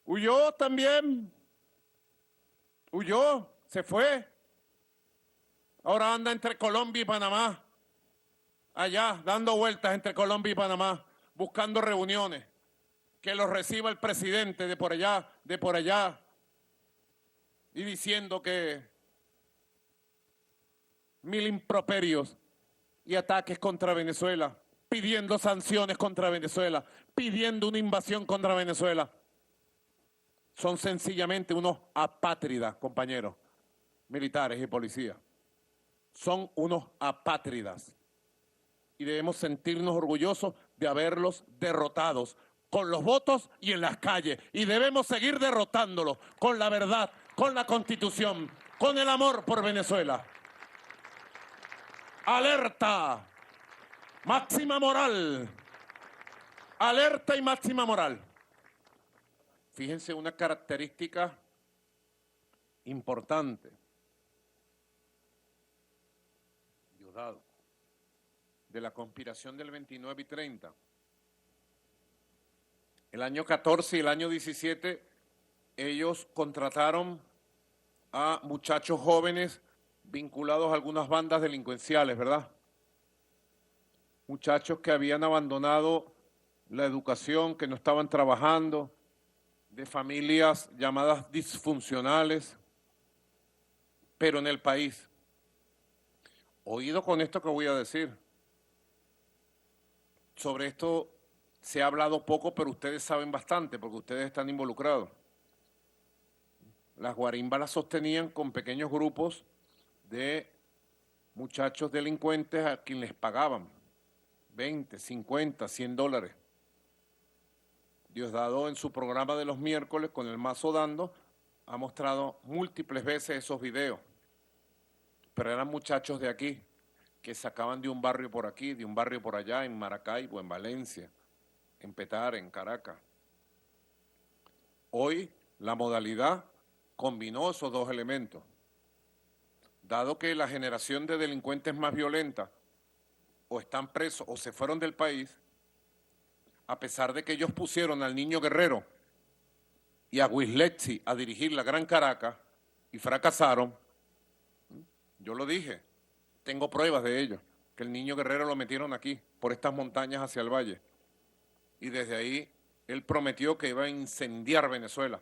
Huyó también. Huyó, se fue. Ahora anda entre Colombia y Panamá. Allá, dando vueltas entre Colombia y Panamá, buscando reuniones. Que los reciba el presidente de por allá. Y diciendo que 1000 improperios y ataques contra Venezuela, pidiendo sanciones contra Venezuela, pidiendo una invasión contra Venezuela. Son sencillamente unos apátridas, compañeros, militares y policías. Son unos apátridas. Y debemos sentirnos orgullosos de haberlos derrotados con los votos y en las calles. Y debemos seguir derrotándolos con la verdad, con la Constitución, con el amor por Venezuela. Alerta, máxima moral. Alerta y máxima moral. Fíjense una característica importante. Diosdado, de la conspiración del 29 y 30. El año 14 y el año 17, ellos contrataron a muchachos jóvenes vinculados a algunas bandas delincuenciales, ¿verdad? Muchachos que habían abandonado la educación, que no estaban trabajando, de familias llamadas disfuncionales, pero en el país. Oído con esto que voy a decir. Sobre esto se ha hablado poco, pero ustedes saben bastante, porque ustedes están involucrados. Las guarimbas las sostenían con pequeños grupos de muchachos delincuentes a quienes les pagaban 20, 50, 100 dólares. Diosdado en su programa de los miércoles con el Mazo Dando ha mostrado múltiples veces esos videos, pero eran muchachos de aquí que sacaban de un barrio por aquí, de un barrio por allá, en Maracaibo, en Valencia, en Petare, en Caracas. Hoy la modalidad combinó esos dos elementos. Dado que la generación de delincuentes más violenta o están presos o se fueron del país, a pesar de que ellos pusieron al Niño Guerrero y a Wisletzi a dirigir la Gran Caracas y fracasaron, yo lo dije, tengo pruebas de ello, que el Niño Guerrero lo metieron aquí, por estas montañas hacia el valle, y desde ahí él prometió que iba a incendiar Venezuela.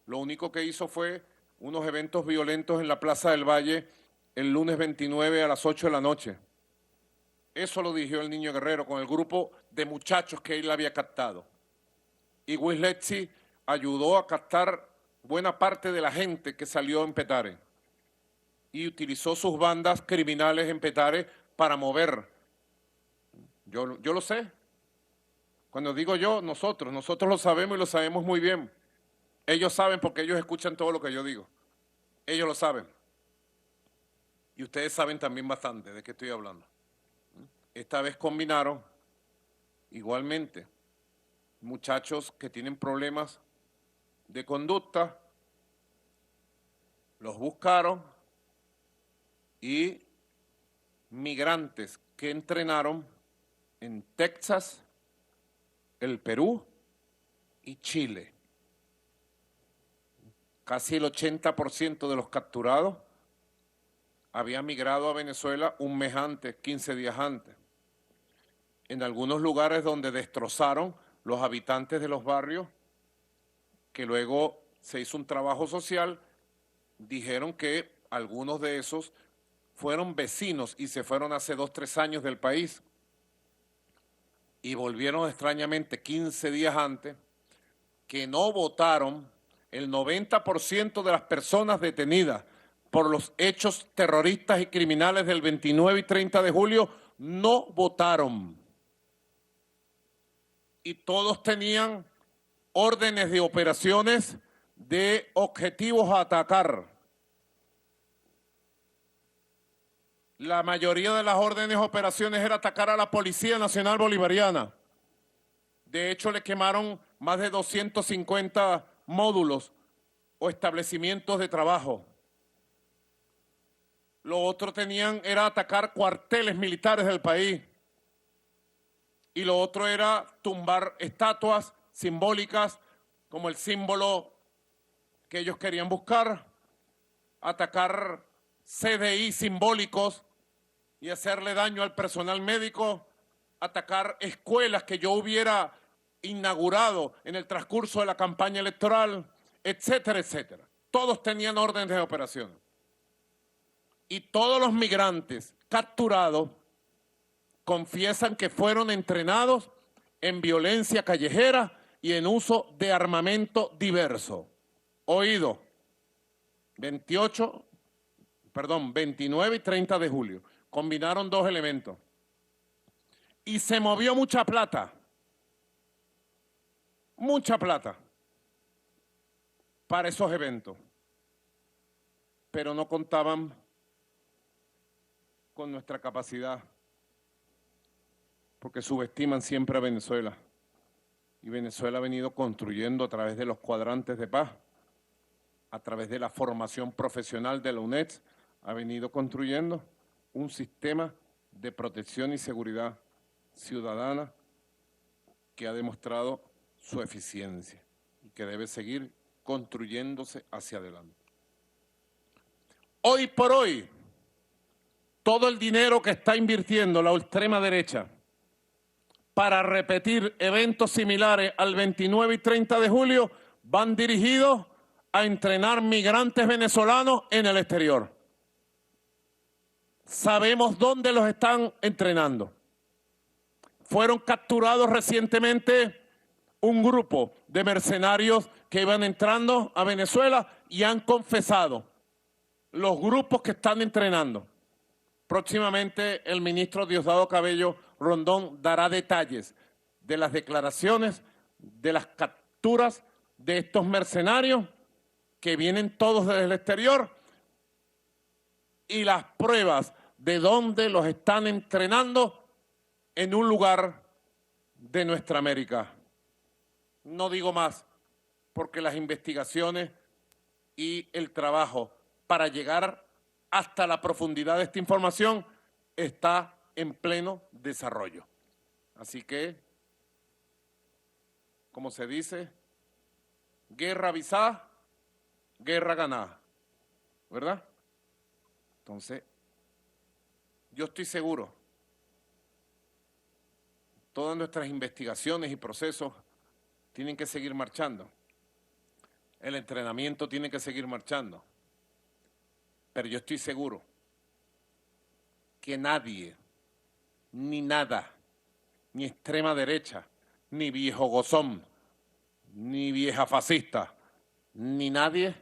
Lo único que hizo fue unos eventos violentos en la Plaza del Valle el lunes 29 a las 8 de la noche. Eso lo dirigió el Niño Guerrero con el grupo de muchachos que él había captado. Y Wisletzi ayudó a captar buena parte de la gente que salió en Petare y utilizó sus bandas criminales en Petare para mover. Yo lo sé. Cuando digo yo, nosotros lo sabemos y lo sabemos muy bien. Ellos saben porque ellos escuchan todo lo que yo digo. Ellos lo saben. Y ustedes saben también bastante de qué estoy hablando. Esta vez combinaron, igualmente, muchachos que tienen problemas de conducta, los buscaron y migrantes que entrenaron en Texas, el Perú y Chile. Casi el 80% de los capturados había migrado a Venezuela un mes antes, 15 días antes. En algunos lugares donde destrozaron los habitantes de los barrios, que luego se hizo un trabajo social, dijeron que algunos de esos fueron vecinos y se fueron hace 2, 3 años del país y volvieron extrañamente 15 días antes, que no votaron. El 90% de las personas detenidas por los hechos terroristas y criminales del 29 y 30 de julio no votaron. Y todos tenían órdenes de operaciones de objetivos a atacar. La mayoría de las órdenes de operaciones era atacar a la Policía Nacional Bolivariana. De hecho, le quemaron más de 250 módulos o establecimientos de trabajo. Lo otro era atacar cuarteles militares del país. Y lo otro era tumbar estatuas simbólicas como el símbolo que ellos querían buscar, atacar CDI simbólicos y hacerle daño al personal médico, atacar escuelas que yo hubiera inaugurado en el transcurso de la campaña electoral, etcétera, etcétera. Todos tenían órdenes de operación. Y todos los migrantes capturados confiesan que fueron entrenados en violencia callejera y en uso de armamento diverso. Oído, 29 y 30 de julio. Combinaron dos elementos. Y se movió mucha plata para esos eventos. Pero no contaban con nuestra capacidad, porque subestiman siempre a Venezuela. Y Venezuela ha venido construyendo a través de los cuadrantes de paz, a través de la formación profesional de la UNED, ha venido construyendo un sistema de protección y seguridad ciudadana que ha demostrado su eficiencia y que debe seguir construyéndose hacia adelante. Hoy por hoy, todo el dinero que está invirtiendo la extrema derecha para repetir eventos similares al 29 y 30 de julio van dirigidos a entrenar migrantes venezolanos en el exterior. Sabemos dónde los están entrenando. Fueron capturados recientemente un grupo de mercenarios que iban entrando a Venezuela y han confesado los grupos que están entrenando. Próximamente el ministro Diosdado Cabello Rondón dará detalles de las declaraciones, de las capturas de estos mercenarios que vienen todos desde el exterior y las pruebas de dónde los están entrenando en un lugar de nuestra América. No digo más, porque las investigaciones y el trabajo para llegar hasta la profundidad de esta información está en pleno desarrollo. Así que, como se dice, guerra avisada, guerra ganada, ¿verdad? Entonces, yo estoy seguro, todas nuestras investigaciones y procesos tienen que seguir marchando. El entrenamiento tiene que seguir marchando. Pero yo estoy seguro que nadie, ni nada, ni extrema derecha, ni viejo gozón, ni vieja fascista, ni nadie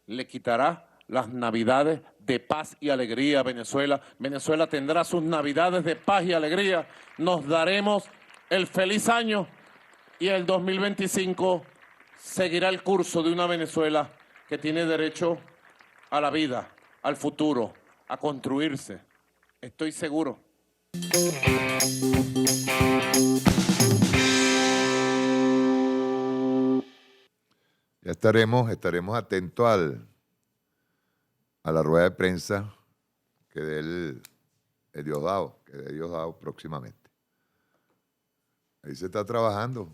le quitará las navidades de paz y alegría a Venezuela. Venezuela tendrá sus navidades de paz y alegría. Nos daremos el feliz año y el 2025 seguirá el curso de una Venezuela que tiene derecho a la vida, al futuro, a construirse. Estoy seguro. Ya estaremos atentos a la rueda de prensa que dé Diosdado próximamente. Ahí se está trabajando.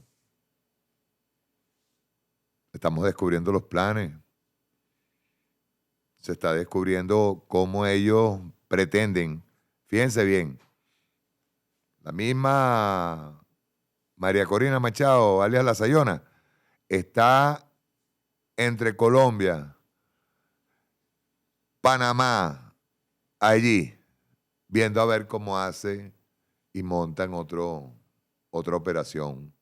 Estamos descubriendo los planes. Se está descubriendo cómo ellos pretenden. Fíjense bien, la misma María Corina Machado, alias La Sayona, está entre Colombia, Panamá, allí, viendo a ver cómo hace y montan otra operación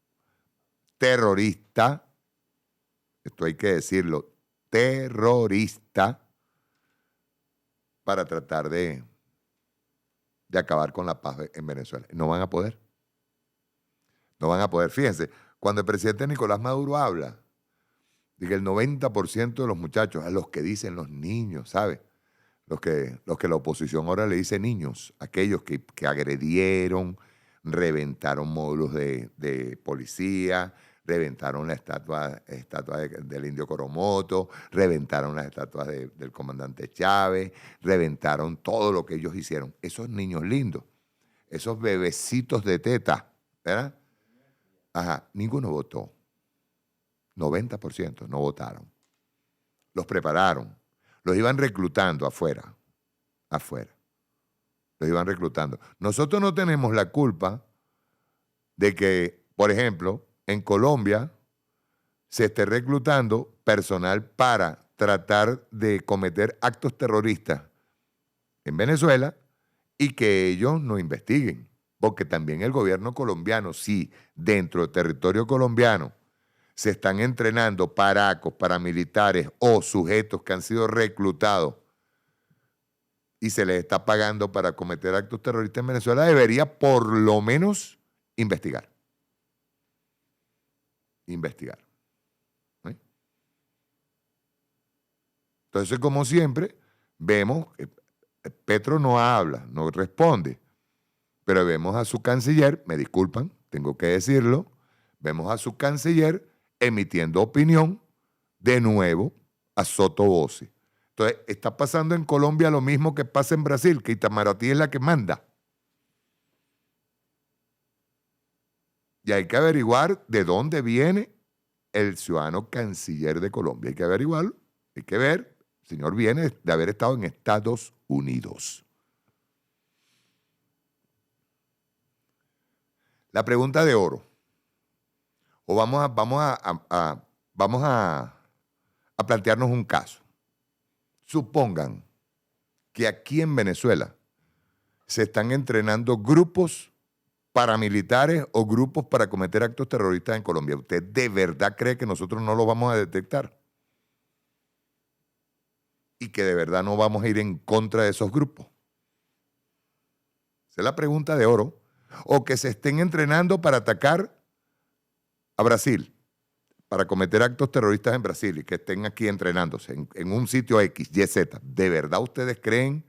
terrorista, esto hay que decirlo, terrorista, para tratar de acabar con la paz en Venezuela. No van a poder. No van a poder. Fíjense, cuando el presidente Nicolás Maduro habla, de que el 90% de los muchachos, a los que dicen los niños, ¿sabe? Los que la oposición ahora le dice niños, aquellos que agredieron, reventaron módulos de policía, reventaron la estatua del indio Coromoto, reventaron las estatuas del comandante Chávez, reventaron todo lo que ellos hicieron. Esos niños lindos, esos bebecitos de teta, ¿verdad? Ajá, ninguno votó. 90% no votaron. Los prepararon, los iban reclutando afuera. Los iban reclutando. Nosotros no tenemos la culpa de que, por ejemplo, en Colombia se esté reclutando personal para tratar de cometer actos terroristas en Venezuela y que ellos no investiguen. Porque también el gobierno colombiano, si dentro del territorio colombiano se están entrenando paracos, paramilitares o sujetos que han sido reclutados y se les está pagando para cometer actos terroristas en Venezuela, debería por lo menos investigar. ¿Sí? Entonces, como siempre, vemos que Petro no habla, no responde, pero vemos a su canciller, me disculpan, tengo que decirlo, vemos a su canciller emitiendo opinión de nuevo a sotovoce. Entonces, está pasando en Colombia lo mismo que pasa en Brasil, que Itamaraty es la que manda. Y hay que averiguar de dónde viene el ciudadano canciller de Colombia. Hay que averiguarlo, hay que ver. El señor viene de haber estado en Estados Unidos. La pregunta de oro. O vamos a plantearnos un caso. Supongan que aquí en Venezuela se están entrenando grupos paramilitares o grupos para cometer actos terroristas en Colombia. ¿Usted de verdad cree que nosotros no los vamos a detectar? Y que de verdad no vamos a ir en contra de esos grupos. Esa es la pregunta de oro. O que se estén entrenando para atacar a Brasil, para cometer actos terroristas en Brasil y que estén aquí entrenándose en un sitio X, Y, Z. ¿De verdad ustedes creen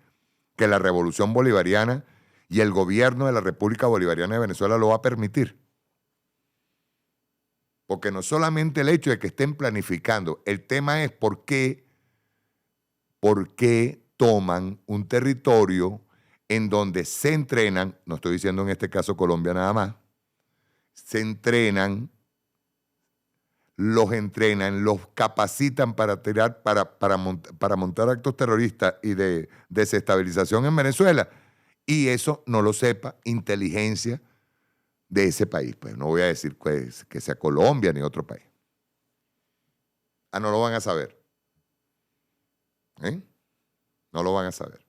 que la revolución bolivariana y el gobierno de la República Bolivariana de Venezuela lo va a permitir? Porque no solamente el hecho de que estén planificando, el tema es por qué toman un territorio en donde se entrenan, no estoy diciendo en este caso Colombia nada más, se entrenan, los capacitan para tirar, para montar actos terroristas y de desestabilización en Venezuela, y eso no lo sepa inteligencia de ese país. Pues no voy a decir pues, que sea Colombia ni otro país. No lo van a saber. No lo van a saber.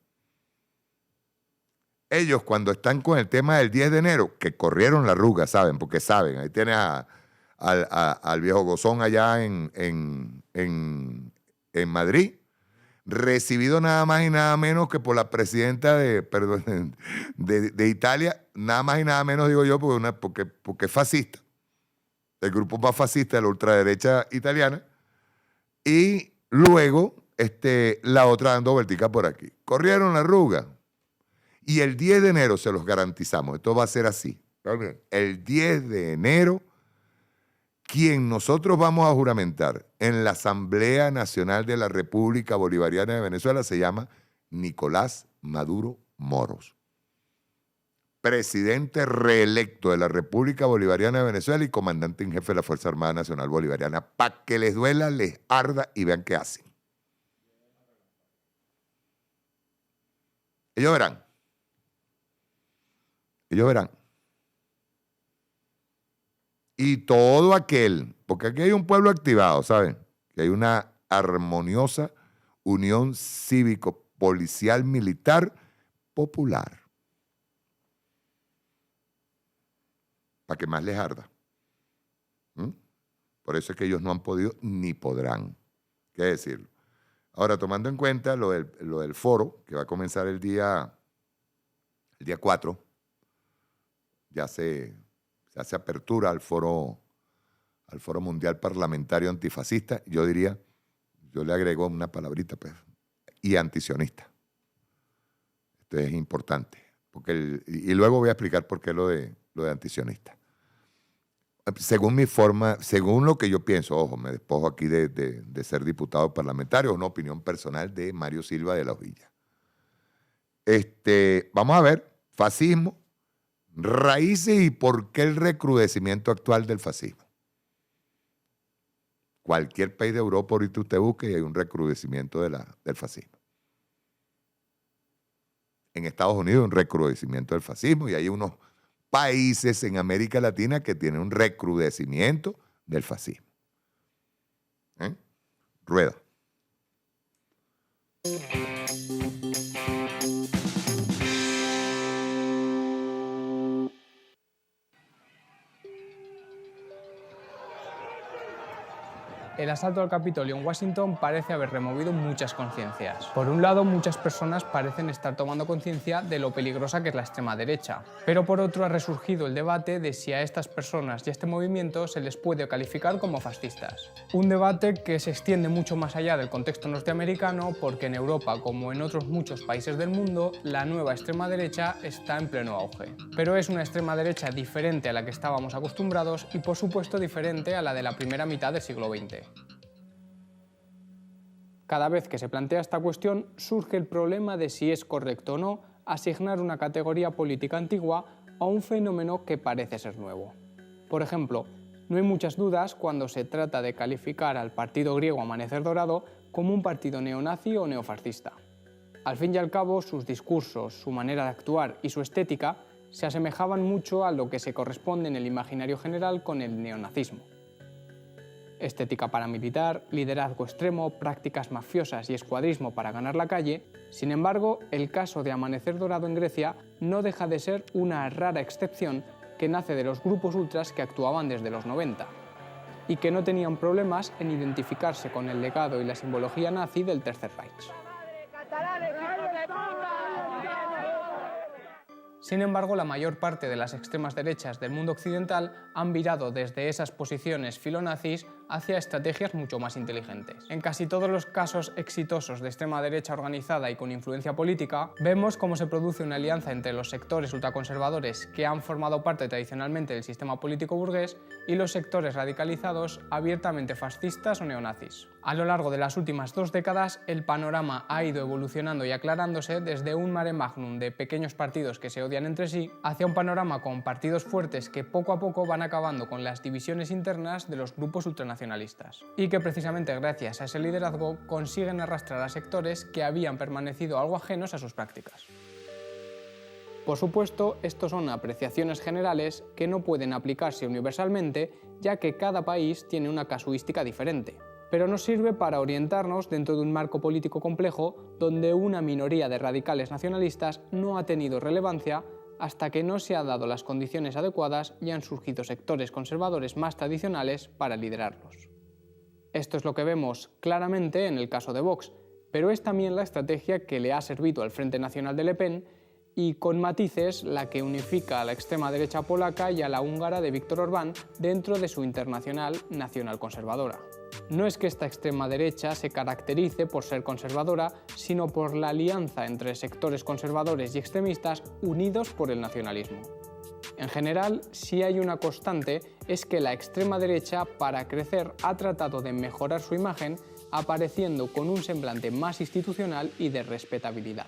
Ellos cuando están con el tema del 10 de enero, que corrieron la arruga, saben, porque saben, ahí tienes al viejo Gozón allá en Madrid, recibido nada más y nada menos que por la presidenta de Italia, nada más y nada menos, digo yo, porque es fascista, el grupo más fascista de la ultraderecha italiana, y luego la otra dando vueltica por aquí. Corrieron la arruga. Y el 10 de enero se los garantizamos, esto va a ser así. El 10 de enero, quien nosotros vamos a juramentar en la Asamblea Nacional de la República Bolivariana de Venezuela se llama Nicolás Maduro Moros. Presidente reelecto de la República Bolivariana de Venezuela y comandante en jefe de la Fuerza Armada Nacional Bolivariana, para que les duela, les arda y vean qué hacen. Ellos verán. Ellos verán. Y todo aquel, porque aquí hay un pueblo activado, ¿saben? Que hay una armoniosa unión cívico-policial militar popular. Para que más les arda. Por eso es que ellos no han podido ni podrán. ¿Qué decirlo? Ahora, tomando en cuenta lo del foro, que va a comenzar el día 4, ya se hace apertura al foro mundial parlamentario antifascista, yo diría, yo le agrego una palabrita, pues, y antisionista. Esto es importante, porque y luego voy a explicar por qué lo de antisionista. según mi forma, según lo que yo pienso, ojo, me despojo aquí de ser diputado parlamentario, es una opinión personal de Mario Silva de la Hojilla. Vamos a ver, fascismo, raíces y por qué el recrudecimiento actual del fascismo. Cualquier país de Europa ahorita usted busque y hay un recrudecimiento del fascismo. En Estados Unidos hay un recrudecimiento del fascismo y hay unos países en América Latina que tienen un recrudecimiento del fascismo. Rueda. El asalto al Capitolio en Washington parece haber removido muchas conciencias. Por un lado, muchas personas parecen estar tomando conciencia de lo peligrosa que es la extrema derecha, pero por otro ha resurgido el debate de si a estas personas y a este movimiento se les puede calificar como fascistas. Un debate que se extiende mucho más allá del contexto norteamericano porque en Europa, como en otros muchos países del mundo, la nueva extrema derecha está en pleno auge. Pero es una extrema derecha diferente a la que estábamos acostumbrados y por supuesto diferente a la de la primera mitad del siglo XX. Cada vez que se plantea esta cuestión, surge el problema de si es correcto o no asignar una categoría política antigua a un fenómeno que parece ser nuevo. Por ejemplo, no hay muchas dudas cuando se trata de calificar al partido griego Amanecer Dorado como un partido neonazi o neofascista. Al fin y al cabo, sus discursos, su manera de actuar y su estética se asemejaban mucho a lo que se corresponde en el imaginario general con el neonazismo. Estética paramilitar, liderazgo extremo, prácticas mafiosas y escuadrismo para ganar la calle. Sin embargo, el caso de Amanecer Dorado en Grecia no deja de ser una rara excepción que nace de los grupos ultras que actuaban desde los 90 y que no tenían problemas en identificarse con el legado y la simbología nazi del Tercer Reich. Sin embargo, la mayor parte de las extremas derechas del mundo occidental han virado desde esas posiciones filonazis hacia estrategias mucho más inteligentes. En casi todos los casos exitosos de extrema derecha organizada y con influencia política, vemos cómo se produce una alianza entre los sectores ultraconservadores que han formado parte tradicionalmente del sistema político burgués y los sectores radicalizados abiertamente fascistas o neonazis. A lo largo de las últimas 2 décadas, el panorama ha ido evolucionando y aclarándose desde un mare magnum de pequeños partidos que se odian entre sí hacia un panorama con partidos fuertes que poco a poco van acabando con las divisiones internas de los grupos ultranacionalistas y que precisamente gracias a ese liderazgo consiguen arrastrar a sectores que habían permanecido algo ajenos a sus prácticas. Por supuesto, estos son apreciaciones generales que no pueden aplicarse universalmente, ya que cada país tiene una casuística diferente, pero nos sirve para orientarnos dentro de un marco político complejo donde una minoría de radicales nacionalistas no ha tenido relevancia hasta que no se han dado las condiciones adecuadas y han surgido sectores conservadores más tradicionales para liderarlos. Esto es lo que vemos claramente en el caso de Vox, pero es también la estrategia que le ha servido al Frente Nacional de Le Pen y con matices la que unifica a la extrema derecha polaca y a la húngara de Viktor Orbán dentro de su internacional nacional conservadora. No es que esta extrema derecha se caracterice por ser conservadora, sino por la alianza entre sectores conservadores y extremistas unidos por el nacionalismo. En general, si hay una constante, es que la extrema derecha, para crecer, ha tratado de mejorar su imagen, apareciendo con un semblante más institucional y de respetabilidad.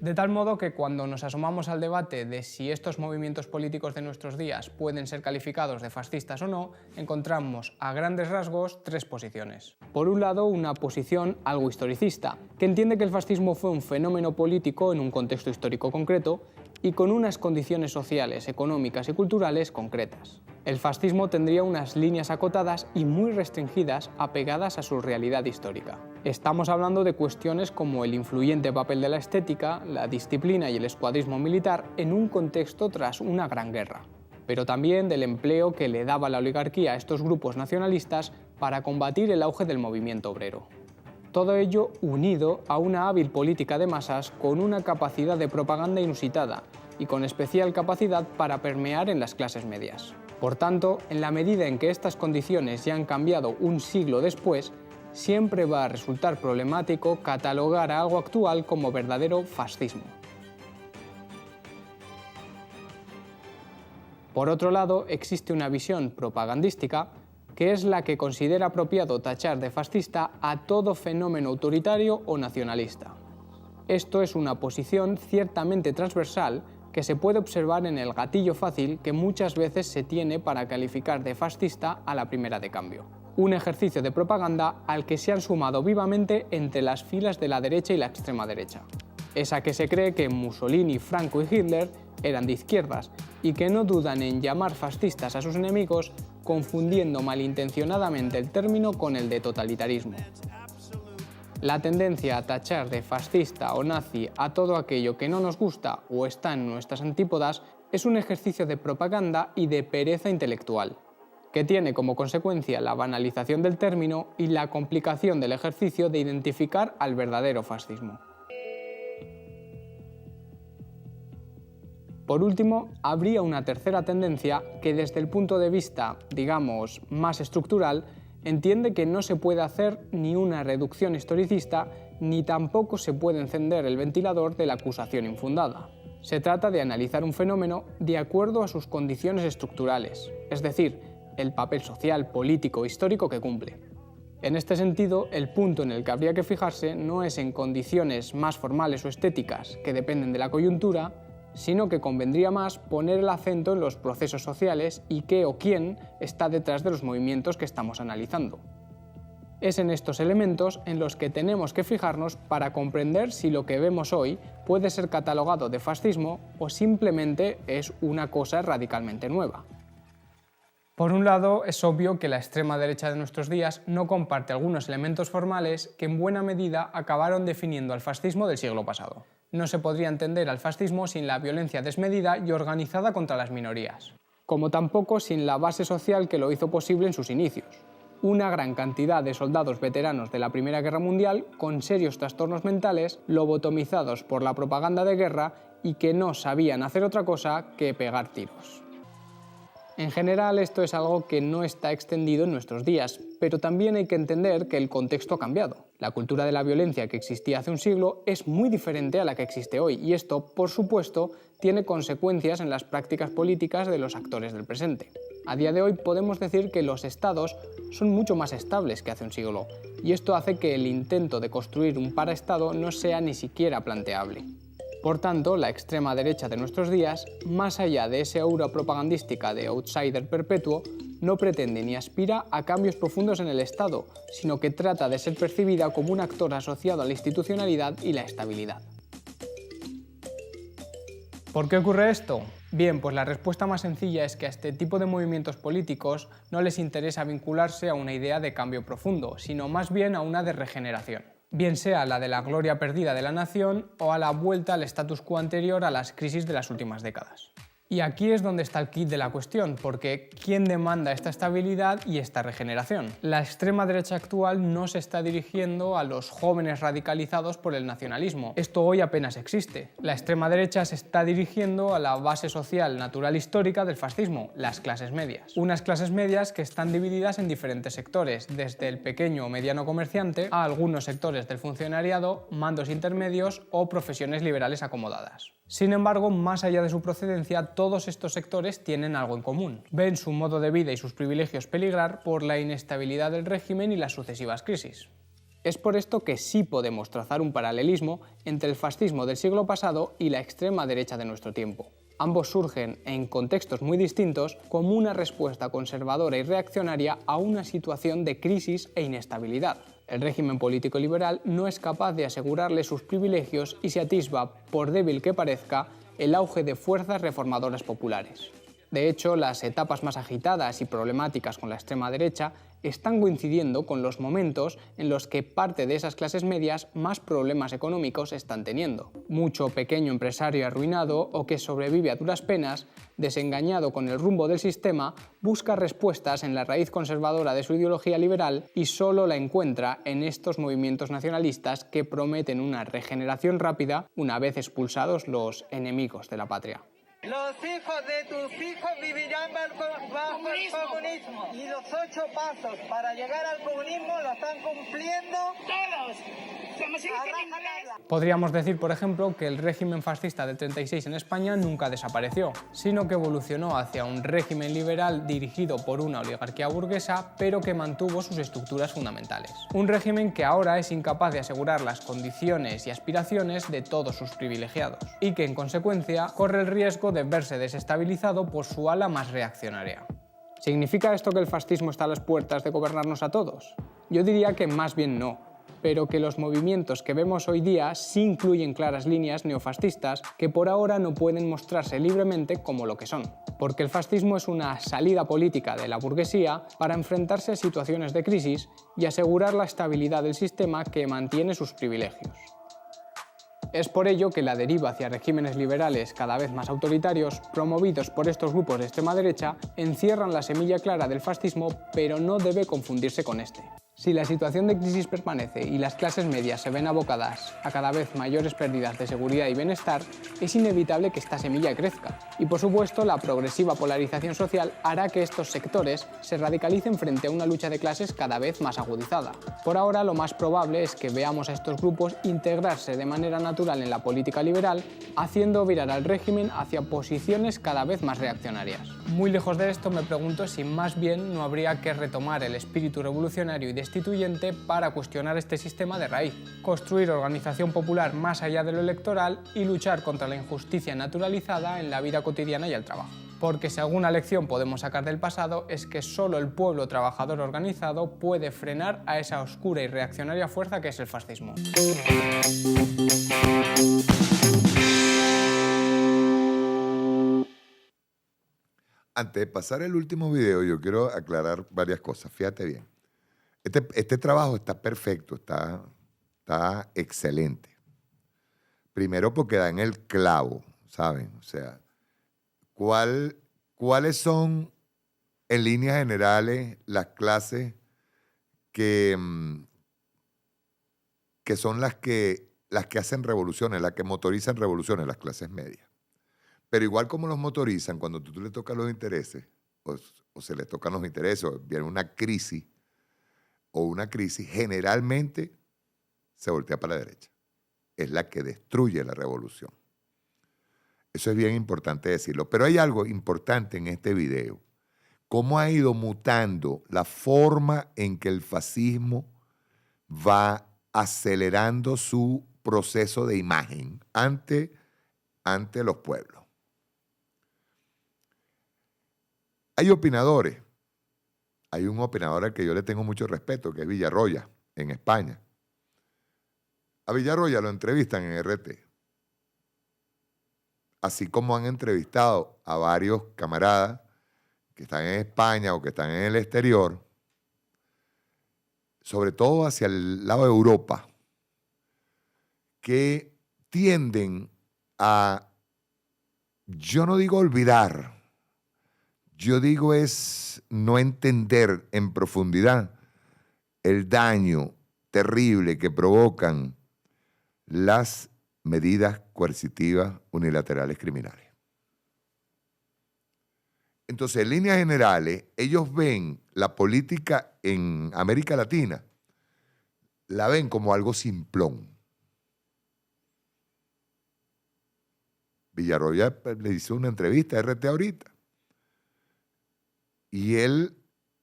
De tal modo que cuando nos asomamos al debate de si estos movimientos políticos de nuestros días pueden ser calificados de fascistas o no, encontramos a grandes rasgos 3 posiciones. Por un lado, una posición algo historicista, que entiende que el fascismo fue un fenómeno político en un contexto histórico concreto y con unas condiciones sociales, económicas y culturales concretas. El fascismo tendría unas líneas acotadas y muy restringidas apegadas a su realidad histórica. Estamos hablando de cuestiones como el influyente papel de la estética, la disciplina y el escuadrismo militar en un contexto tras una gran guerra, pero también del empleo que le daba la oligarquía a estos grupos nacionalistas para combatir el auge del movimiento obrero. Todo ello unido a una hábil política de masas con una capacidad de propaganda inusitada y con especial capacidad para permear en las clases medias. Por tanto, en la medida en que estas condiciones ya han cambiado un siglo después, siempre va a resultar problemático catalogar a algo actual como verdadero fascismo. Por otro lado, existe una visión propagandística que es la que considera apropiado tachar de fascista a todo fenómeno autoritario o nacionalista. Esto es una posición ciertamente transversal que se puede observar en el gatillo fácil que muchas veces se tiene para calificar de fascista a la primera de cambio. Un ejercicio de propaganda al que se han sumado vivamente entre las filas de la derecha y la extrema derecha. Esa que se cree que Mussolini, Franco y Hitler eran de izquierdas y que no dudan en llamar fascistas a sus enemigos, confundiendo malintencionadamente el término con el de totalitarismo. La tendencia a tachar de fascista o nazi a todo aquello que no nos gusta o está en nuestras antípodas es un ejercicio de propaganda y de pereza intelectual, que tiene como consecuencia la banalización del término y la complicación del ejercicio de identificar al verdadero fascismo. Por último, habría una tercera tendencia que desde el punto de vista, digamos, más estructural, entiende que no se puede hacer ni una reducción historicista ni tampoco se puede encender el ventilador de la acusación infundada. Se trata de analizar un fenómeno de acuerdo a sus condiciones estructurales, es decir, el papel social, político e histórico que cumple. En este sentido, el punto en el que habría que fijarse no es en condiciones más formales o estéticas que dependen de la coyuntura, sino que convendría más poner el acento en los procesos sociales y qué o quién está detrás de los movimientos que estamos analizando. Es en estos elementos en los que tenemos que fijarnos para comprender si lo que vemos hoy puede ser catalogado de fascismo o simplemente es una cosa radicalmente nueva. Por un lado, es obvio que la extrema derecha de nuestros días no comparte algunos elementos formales que en buena medida acabaron definiendo al fascismo del siglo pasado. No se podría entender al fascismo sin la violencia desmedida y organizada contra las minorías, como tampoco sin la base social que lo hizo posible en sus inicios. Una gran cantidad de soldados veteranos de la Primera Guerra Mundial con serios trastornos mentales, lobotomizados por la propaganda de guerra y que no sabían hacer otra cosa que pegar tiros. En general, esto es algo que no está extendido en nuestros días, pero también hay que entender que el contexto ha cambiado. La cultura de la violencia que existía hace un siglo es muy diferente a la que existe hoy, y esto, por supuesto, tiene consecuencias en las prácticas políticas de los actores del presente. A día de hoy podemos decir que los estados son mucho más estables que hace un siglo, y esto hace que el intento de construir un paraestado no sea ni siquiera planteable. Por tanto, la extrema derecha de nuestros días, más allá de esa aura propagandística de outsider perpetuo, no pretende ni aspira a cambios profundos en el Estado, sino que trata de ser percibida como un actor asociado a la institucionalidad y la estabilidad. ¿Por qué ocurre esto? Bien, pues la respuesta más sencilla es que a este tipo de movimientos políticos no les interesa vincularse a una idea de cambio profundo, sino más bien a una de regeneración. Bien sea la de la gloria perdida de la nación o a la vuelta al status quo anterior a las crisis de las últimas décadas. Y aquí es donde está el quid de la cuestión, porque ¿quién demanda esta estabilidad y esta regeneración? La extrema derecha actual no se está dirigiendo a los jóvenes radicalizados por el nacionalismo. Esto hoy apenas existe. La extrema derecha se está dirigiendo a la base social natural histórica del fascismo, las clases medias. Unas clases medias que están divididas en diferentes sectores, desde el pequeño o mediano comerciante a algunos sectores del funcionariado, mandos intermedios o profesiones liberales acomodadas. Sin embargo, más allá de su procedencia, todos estos sectores tienen algo en común. Ven su modo de vida y sus privilegios peligrar por la inestabilidad del régimen y las sucesivas crisis. Es por esto que sí podemos trazar un paralelismo entre el fascismo del siglo pasado y la extrema derecha de nuestro tiempo. Ambos surgen, en contextos muy distintos, como una respuesta conservadora y reaccionaria a una situación de crisis e inestabilidad. El régimen político liberal no es capaz de asegurarle sus privilegios y se atisba, por débil que parezca, el auge de fuerzas reformadoras populares. De hecho, las etapas más agitadas y problemáticas con la extrema derecha están coincidiendo con los momentos en los que parte de esas clases medias más problemas económicos están teniendo. Mucho pequeño empresario arruinado o que sobrevive a duras penas, desengañado con el rumbo del sistema, busca respuestas en la raíz conservadora de su ideología liberal y solo la encuentra en estos movimientos nacionalistas que prometen una regeneración rápida una vez expulsados los enemigos de la patria. Los hijos de tus hijos vivirán bajo el comunismo. Y los 8 pasos para llegar al comunismo lo están cumpliendo todos. Podríamos decir, por ejemplo, que el régimen fascista del 36 en España nunca desapareció, sino que evolucionó hacia un régimen liberal dirigido por una oligarquía burguesa, pero que mantuvo sus estructuras fundamentales. Un régimen que ahora es incapaz de asegurar las condiciones y aspiraciones de todos sus privilegiados, y que en consecuencia corre el riesgo de verse desestabilizado por su ala más reaccionaria. ¿Significa esto que el fascismo está a las puertas de gobernarnos a todos? Yo diría que más bien no, pero que los movimientos que vemos hoy día sí incluyen claras líneas neofascistas que por ahora no pueden mostrarse libremente como lo que son, porque el fascismo es una salida política de la burguesía para enfrentarse a situaciones de crisis y asegurar la estabilidad del sistema que mantiene sus privilegios. Es por ello que la deriva hacia regímenes liberales cada vez más autoritarios, promovidos por estos grupos de extrema derecha, encierran la semilla clara del fascismo, pero no debe confundirse con este. Si la situación de crisis permanece y las clases medias se ven abocadas a cada vez mayores pérdidas de seguridad y bienestar, es inevitable que esta semilla crezca. Y por supuesto, la progresiva polarización social hará que estos sectores se radicalicen frente a una lucha de clases cada vez más agudizada. Por ahora, lo más probable es que veamos a estos grupos integrarse de manera natural en la política liberal, haciendo virar al régimen hacia posiciones cada vez más reaccionarias. Muy lejos de esto, me pregunto si más bien no habría que retomar el espíritu revolucionario y destituyente para cuestionar este sistema de raíz, construir organización popular más allá de lo electoral y luchar contra la injusticia naturalizada en la vida cotidiana y el trabajo. Porque si alguna lección podemos sacar del pasado es que solo el pueblo trabajador organizado puede frenar a esa oscura y reaccionaria fuerza que es el fascismo. Antes de pasar el último video, yo quiero aclarar varias cosas. Fíjate bien. Este trabajo está perfecto, está excelente. Primero porque da en el clavo, ¿saben? O sea, ¿cuáles son, en líneas generales, las clases que son las que hacen revoluciones, las que motorizan revoluciones, las clases medias? Pero igual como los motorizan, cuando tú le tocas los intereses, o se les tocan los intereses, o viene una crisis, generalmente se voltea para la derecha. Es la que destruye la revolución. Eso es bien importante decirlo. Pero hay algo importante en este video. Cómo ha ido mutando la forma en que el fascismo va acelerando su proceso de imagen ante los pueblos. Hay opinadores. Hay un opinador al que yo le tengo mucho respeto, que es Villarroya, en España. A Villarroya lo entrevistan en RT. Así como han entrevistado a varios camaradas que están en España o que están en el exterior, sobre todo hacia el lado de Europa, que tienden a, yo no digo olvidar, yo digo es no entender en profundidad el daño terrible que provocan las medidas coercitivas unilaterales criminales. Entonces, en líneas generales, ellos ven la política en América Latina, la ven como algo simplón. Villarroya le hizo una entrevista a RT ahorita. Y él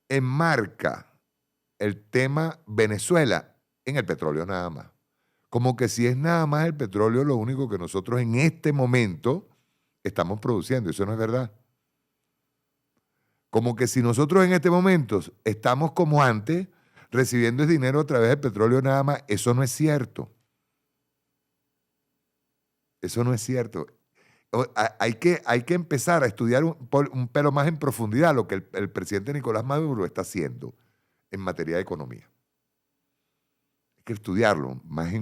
enmarca el tema Venezuela en el petróleo nada más. Como que si es nada más el petróleo lo único que nosotros en este momento estamos produciendo. Eso no es verdad. Como que si nosotros en este momento estamos como antes, recibiendo el dinero a través del petróleo nada más. Eso no es cierto. Eso no es cierto. Hay que empezar a estudiar un pelo más en profundidad lo que el presidente Nicolás Maduro está haciendo en materia de economía. Hay que estudiarlo más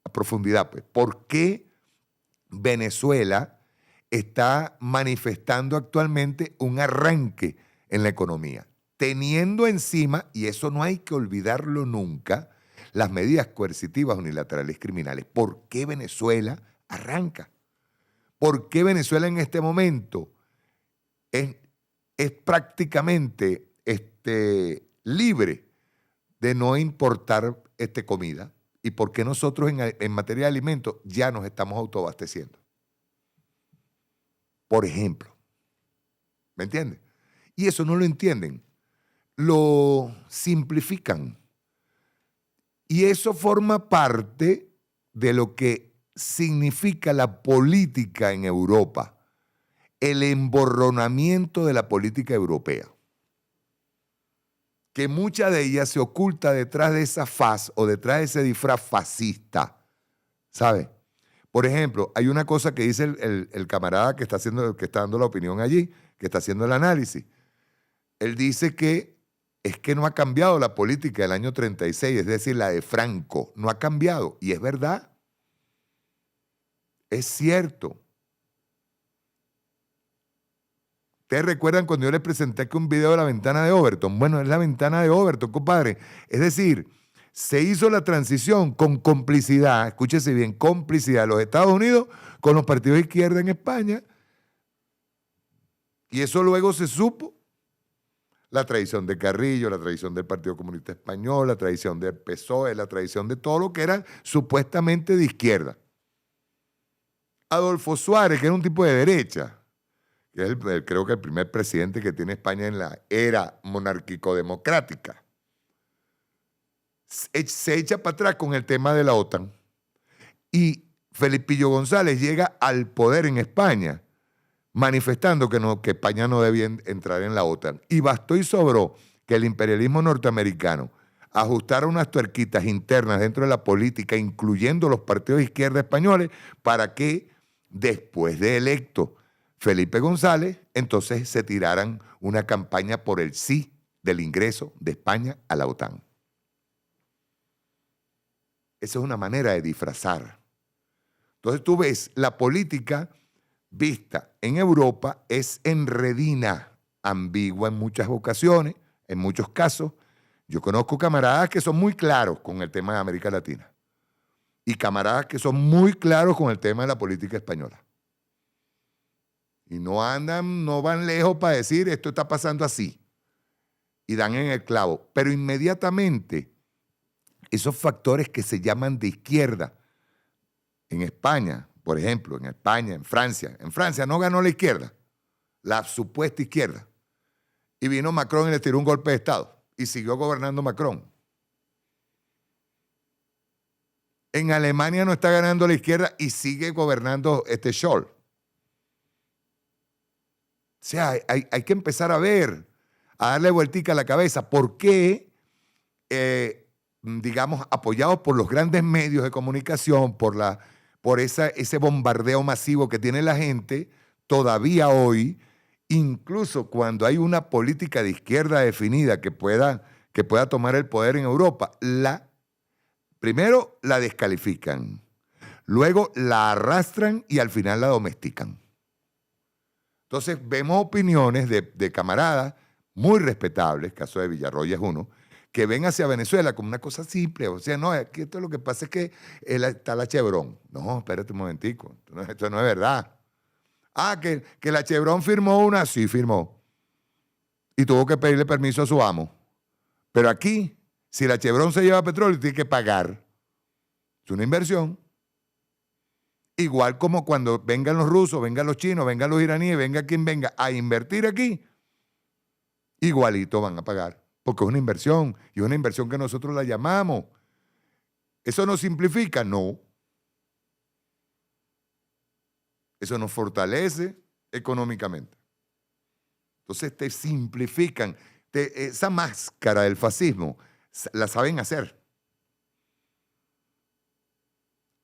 a profundidad. Pues. ¿Por qué Venezuela está manifestando actualmente un arranque en la economía? Teniendo encima, y eso no hay que olvidarlo nunca, las medidas coercitivas unilaterales criminales. ¿Por qué Venezuela arranca? ¿Por qué Venezuela en este momento es prácticamente libre de no importar comida? ¿Y por qué nosotros en materia de alimentos ya nos estamos autoabasteciendo? Por ejemplo. ¿Me entiendes? Y eso no lo entienden. Lo simplifican. Y eso forma parte de lo que significa la política en Europa. El emborronamiento de la política europea. Que mucha de ella se oculta detrás de esa faz o detrás de ese disfraz fascista. ¿Sabe? Por ejemplo, hay una cosa que dice el camarada que está dando la opinión allí, que está haciendo el análisis. Él dice que es que no ha cambiado la política del año 36, es decir, la de Franco. No ha cambiado. Y es verdad. Es cierto. ¿Ustedes recuerdan cuando yo les presenté que un video de la ventana de Overton? Bueno, es la ventana de Overton, compadre. Es decir, se hizo la transición con complicidad, escúchese bien, complicidad de los Estados Unidos con los partidos de izquierda en España. Y eso luego se supo. La traición de Carrillo, la traición del Partido Comunista Español, la traición del PSOE, la traición de todo lo que era supuestamente de izquierda. Adolfo Suárez, que era un tipo de derecha, que es creo que el primer presidente que tiene España en la era monárquico-democrática, se echa para atrás con el tema de la OTAN. Y Felipillo González llega al poder en España manifestando que España no debía entrar en la OTAN. Y bastó y sobró que el imperialismo norteamericano ajustara unas tuerquitas internas dentro de la política, incluyendo los partidos de izquierda españoles, para que después de electo Felipe González, entonces se tiraran una campaña por el sí del ingreso de España a la OTAN. Esa es una manera de disfrazar. Entonces tú ves, la política vista en Europa es enredina, ambigua en muchas ocasiones, en muchos casos. Yo conozco camaradas que son muy claros con el tema de América Latina y camaradas que son muy claros con el tema de la política española. Y no van lejos para decir esto está pasando así. Y dan en el clavo. Pero inmediatamente esos factores que se llaman de izquierda en España, por ejemplo, en España, en Francia. En Francia no ganó la izquierda, la supuesta izquierda. Y vino Macron y le tiró un golpe de Estado. Y siguió gobernando Macron. En Alemania no está ganando la izquierda y sigue gobernando Scholz. O sea, hay que empezar a ver, a darle vueltica a la cabeza. ¿Por qué, digamos, apoyados por los grandes medios de comunicación, por ese bombardeo masivo que tiene la gente, todavía hoy, incluso cuando hay una política de izquierda definida que pueda tomar el poder en Europa, primero la descalifican, luego la arrastran y al final la domestican? Entonces vemos opiniones de camaradas muy respetables, caso de Villarroya es uno, que ven hacia Venezuela como una cosa simple. O sea, no, aquí esto lo que pasa es que está la Chevron. No, espérate un momentico, esto no es verdad. Ah, que la Chevron firmó una, sí firmó. Y tuvo que pedirle permiso a su amo. Pero aquí, si la Chevron se lleva petróleo, tiene que pagar. Es una inversión. Igual como cuando vengan los rusos, vengan los chinos, vengan los iraníes, venga quien venga a invertir aquí, igualito van a pagar. Porque es una inversión, y es una inversión que nosotros la llamamos. ¿Eso nos simplifica? No. Eso nos fortalece económicamente. Entonces te simplifican. Esa máscara del fascismo la saben hacer.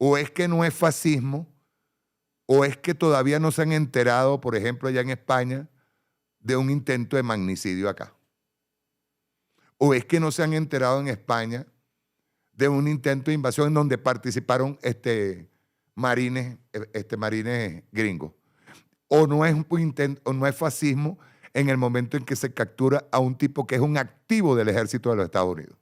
O es que no es fascismo, o es que todavía no se han enterado, por ejemplo, allá en España, de un intento de magnicidio acá. O es que no se han enterado en España de un intento de invasión en donde participaron marines gringos. O no es un intento, o no es fascismo en el momento en que se captura a un tipo que es un activo del ejército de los Estados Unidos.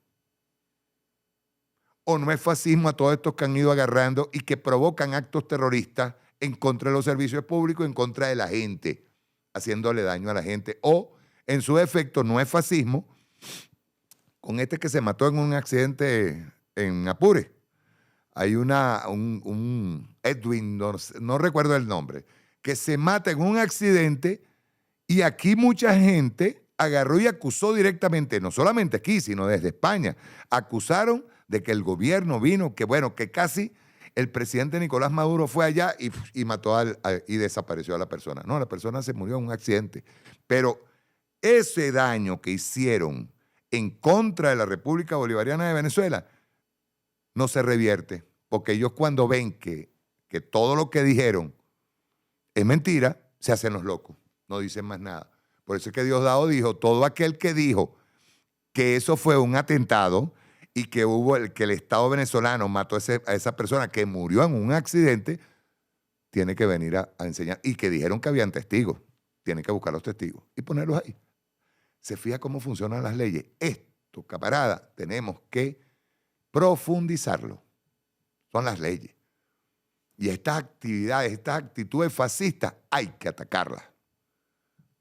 O no es fascismo a todos estos que han ido agarrando y que provocan actos terroristas en contra de los servicios públicos, en contra de la gente, haciéndole daño a la gente. O, en su efecto, no es fascismo, con este que se mató en un accidente en Apure. Hay un Edwin, no recuerdo el nombre, que se mata en un accidente y aquí mucha gente agarró y acusó directamente, no solamente aquí, sino desde España, acusaron de que el gobierno vino, que bueno, que casi el presidente Nicolás Maduro fue allá y mató y desapareció a la persona. No, la persona se murió en un accidente. Pero ese daño que hicieron en contra de la República Bolivariana de Venezuela no se revierte, porque ellos cuando ven que todo lo que dijeron es mentira, se hacen los locos, no dicen más nada. Por eso es que Diosdado dijo, todo aquel que dijo que eso fue un atentado y que el Estado venezolano mató a esa persona que murió en un accidente, tiene que venir a enseñar. Y que dijeron que habían testigos, tienen que buscar los testigos y ponerlos ahí. Se fija cómo funcionan las leyes. Esto, camarada, tenemos que profundizarlo. Son las leyes. Y estas actividades, estas actitudes fascistas, hay que atacarlas.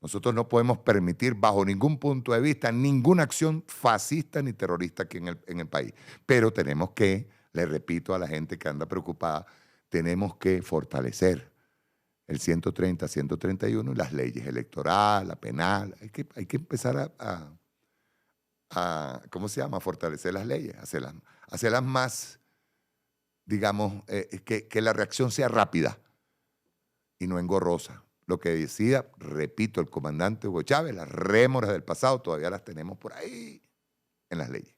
Nosotros no podemos permitir bajo ningún punto de vista ninguna acción fascista ni terrorista aquí en el país. Pero tenemos que, le repito a la gente que anda preocupada, tenemos que fortalecer el 130, 131 y las leyes electorales, la penal. Hay que empezar a ¿cómo se llama? A fortalecer las leyes, hacerlas más, digamos, que la reacción sea rápida y no engorrosa. Lo que decía, repito, el comandante Hugo Chávez, las rémoras del pasado todavía las tenemos por ahí en las leyes.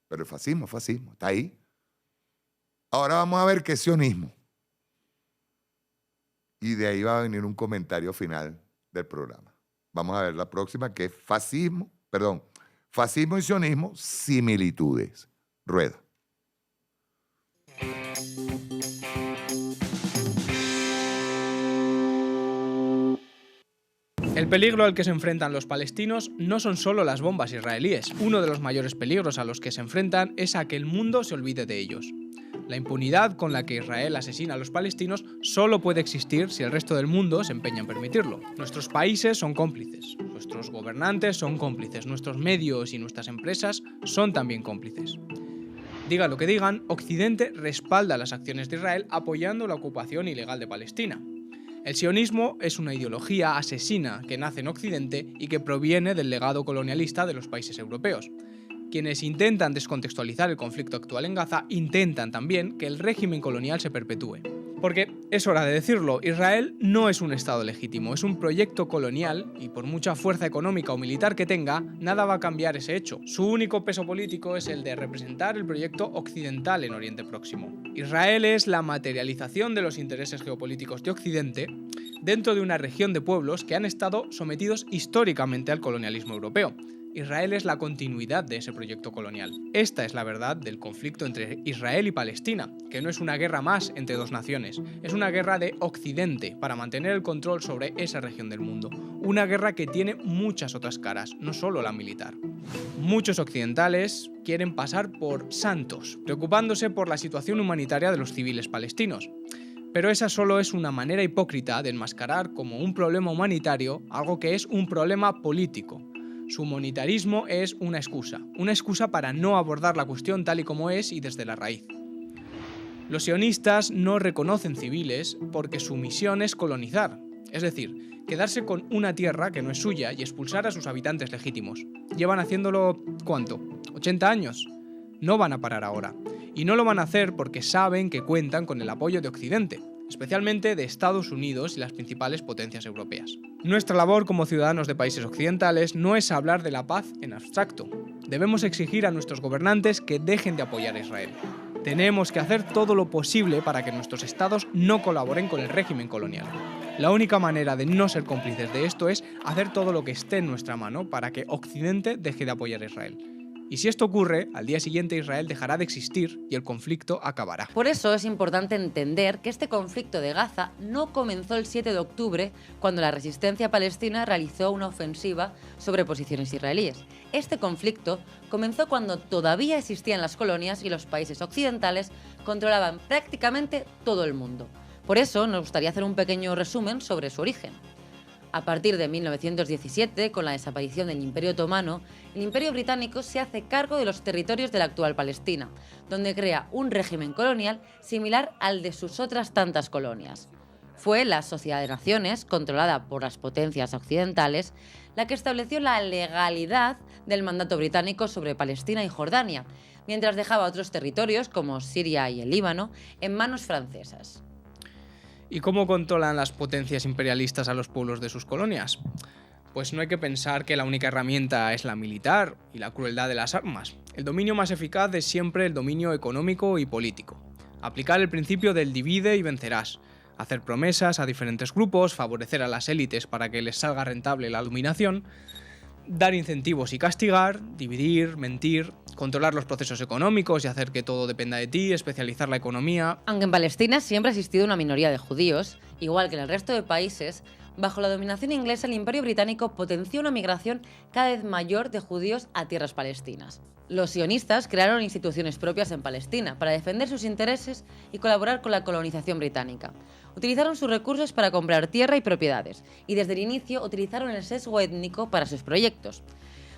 Pero el fascismo, está ahí. Ahora vamos a ver qué es sionismo. Y de ahí va a venir un comentario final del programa. Vamos a ver la próxima, que es fascismo y sionismo, similitudes. Rueda. El peligro al que se enfrentan los palestinos no son solo las bombas israelíes. Uno de los mayores peligros a los que se enfrentan es a que el mundo se olvide de ellos. La impunidad con la que Israel asesina a los palestinos solo puede existir si el resto del mundo se empeña en permitirlo. Nuestros países son cómplices, nuestros gobernantes son cómplices, nuestros medios y nuestras empresas son también cómplices. Digan lo que digan, Occidente respalda las acciones de Israel apoyando la ocupación ilegal de Palestina. El sionismo es una ideología asesina que nace en Occidente y que proviene del legado colonialista de los países europeos. Quienes intentan descontextualizar el conflicto actual en Gaza intentan también que el régimen colonial se perpetúe. Porque es hora de decirlo, Israel no es un Estado legítimo, es un proyecto colonial y por mucha fuerza económica o militar que tenga, nada va a cambiar ese hecho. Su único peso político es el de representar el proyecto occidental en Oriente Próximo. Israel es la materialización de los intereses geopolíticos de Occidente dentro de una región de pueblos que han estado sometidos históricamente al colonialismo europeo. Israel es la continuidad de ese proyecto colonial. Esta es la verdad del conflicto entre Israel y Palestina, que no es una guerra más entre dos naciones, es una guerra de Occidente para mantener el control sobre esa región del mundo. Una guerra que tiene muchas otras caras, no solo la militar. Muchos occidentales quieren pasar por santos, preocupándose por la situación humanitaria de los civiles palestinos. Pero esa solo es una manera hipócrita de enmascarar como un problema humanitario algo que es un problema político. Su humanitarismo es una excusa para no abordar la cuestión tal y como es y desde la raíz. Los sionistas no reconocen civiles porque su misión es colonizar, es decir, quedarse con una tierra que no es suya y expulsar a sus habitantes legítimos. Llevan haciéndolo, ¿cuánto? ¿80 años? No van a parar ahora. Y no lo van a hacer porque saben que cuentan con el apoyo de Occidente, especialmente de Estados Unidos y las principales potencias europeas. Nuestra labor como ciudadanos de países occidentales no es hablar de la paz en abstracto. Debemos exigir a nuestros gobernantes que dejen de apoyar a Israel. Tenemos que hacer todo lo posible para que nuestros estados no colaboren con el régimen colonial. La única manera de no ser cómplices de esto es hacer todo lo que esté en nuestra mano para que Occidente deje de apoyar a Israel. Y si esto ocurre, al día siguiente Israel dejará de existir y el conflicto acabará. Por eso es importante entender que este conflicto de Gaza no comenzó el 7 de octubre, cuando la resistencia palestina realizó una ofensiva sobre posiciones israelíes. Este conflicto comenzó cuando todavía existían las colonias y los países occidentales controlaban prácticamente todo el mundo. Por eso nos gustaría hacer un pequeño resumen sobre su origen. A partir de 1917, con la desaparición del Imperio Otomano, el Imperio Británico se hace cargo de los territorios de la actual Palestina, donde crea un régimen colonial similar al de sus otras tantas colonias. Fue la Sociedad de Naciones, controlada por las potencias occidentales, la que estableció la legalidad del mandato británico sobre Palestina y Jordania, mientras dejaba otros territorios, como Siria y el Líbano, en manos francesas. ¿Y cómo controlan las potencias imperialistas a los pueblos de sus colonias? Pues no hay que pensar que la única herramienta es la militar y la crueldad de las armas. El dominio más eficaz es siempre el dominio económico y político. Aplicar el principio del divide y vencerás. Hacer promesas a diferentes grupos, favorecer a las élites para que les salga rentable la dominación, dar incentivos y castigar, dividir, mentir, controlar los procesos económicos y hacer que todo dependa de ti, especializar la economía. Aunque en Palestina siempre ha existido una minoría de judíos, igual que en el resto de países, bajo la dominación inglesa el Imperio Británico potenció una migración cada vez mayor de judíos a tierras palestinas. Los sionistas crearon instituciones propias en Palestina para defender sus intereses y colaborar con la colonización británica. Utilizaron sus recursos para comprar tierra y propiedades, y desde el inicio utilizaron el sesgo étnico para sus proyectos.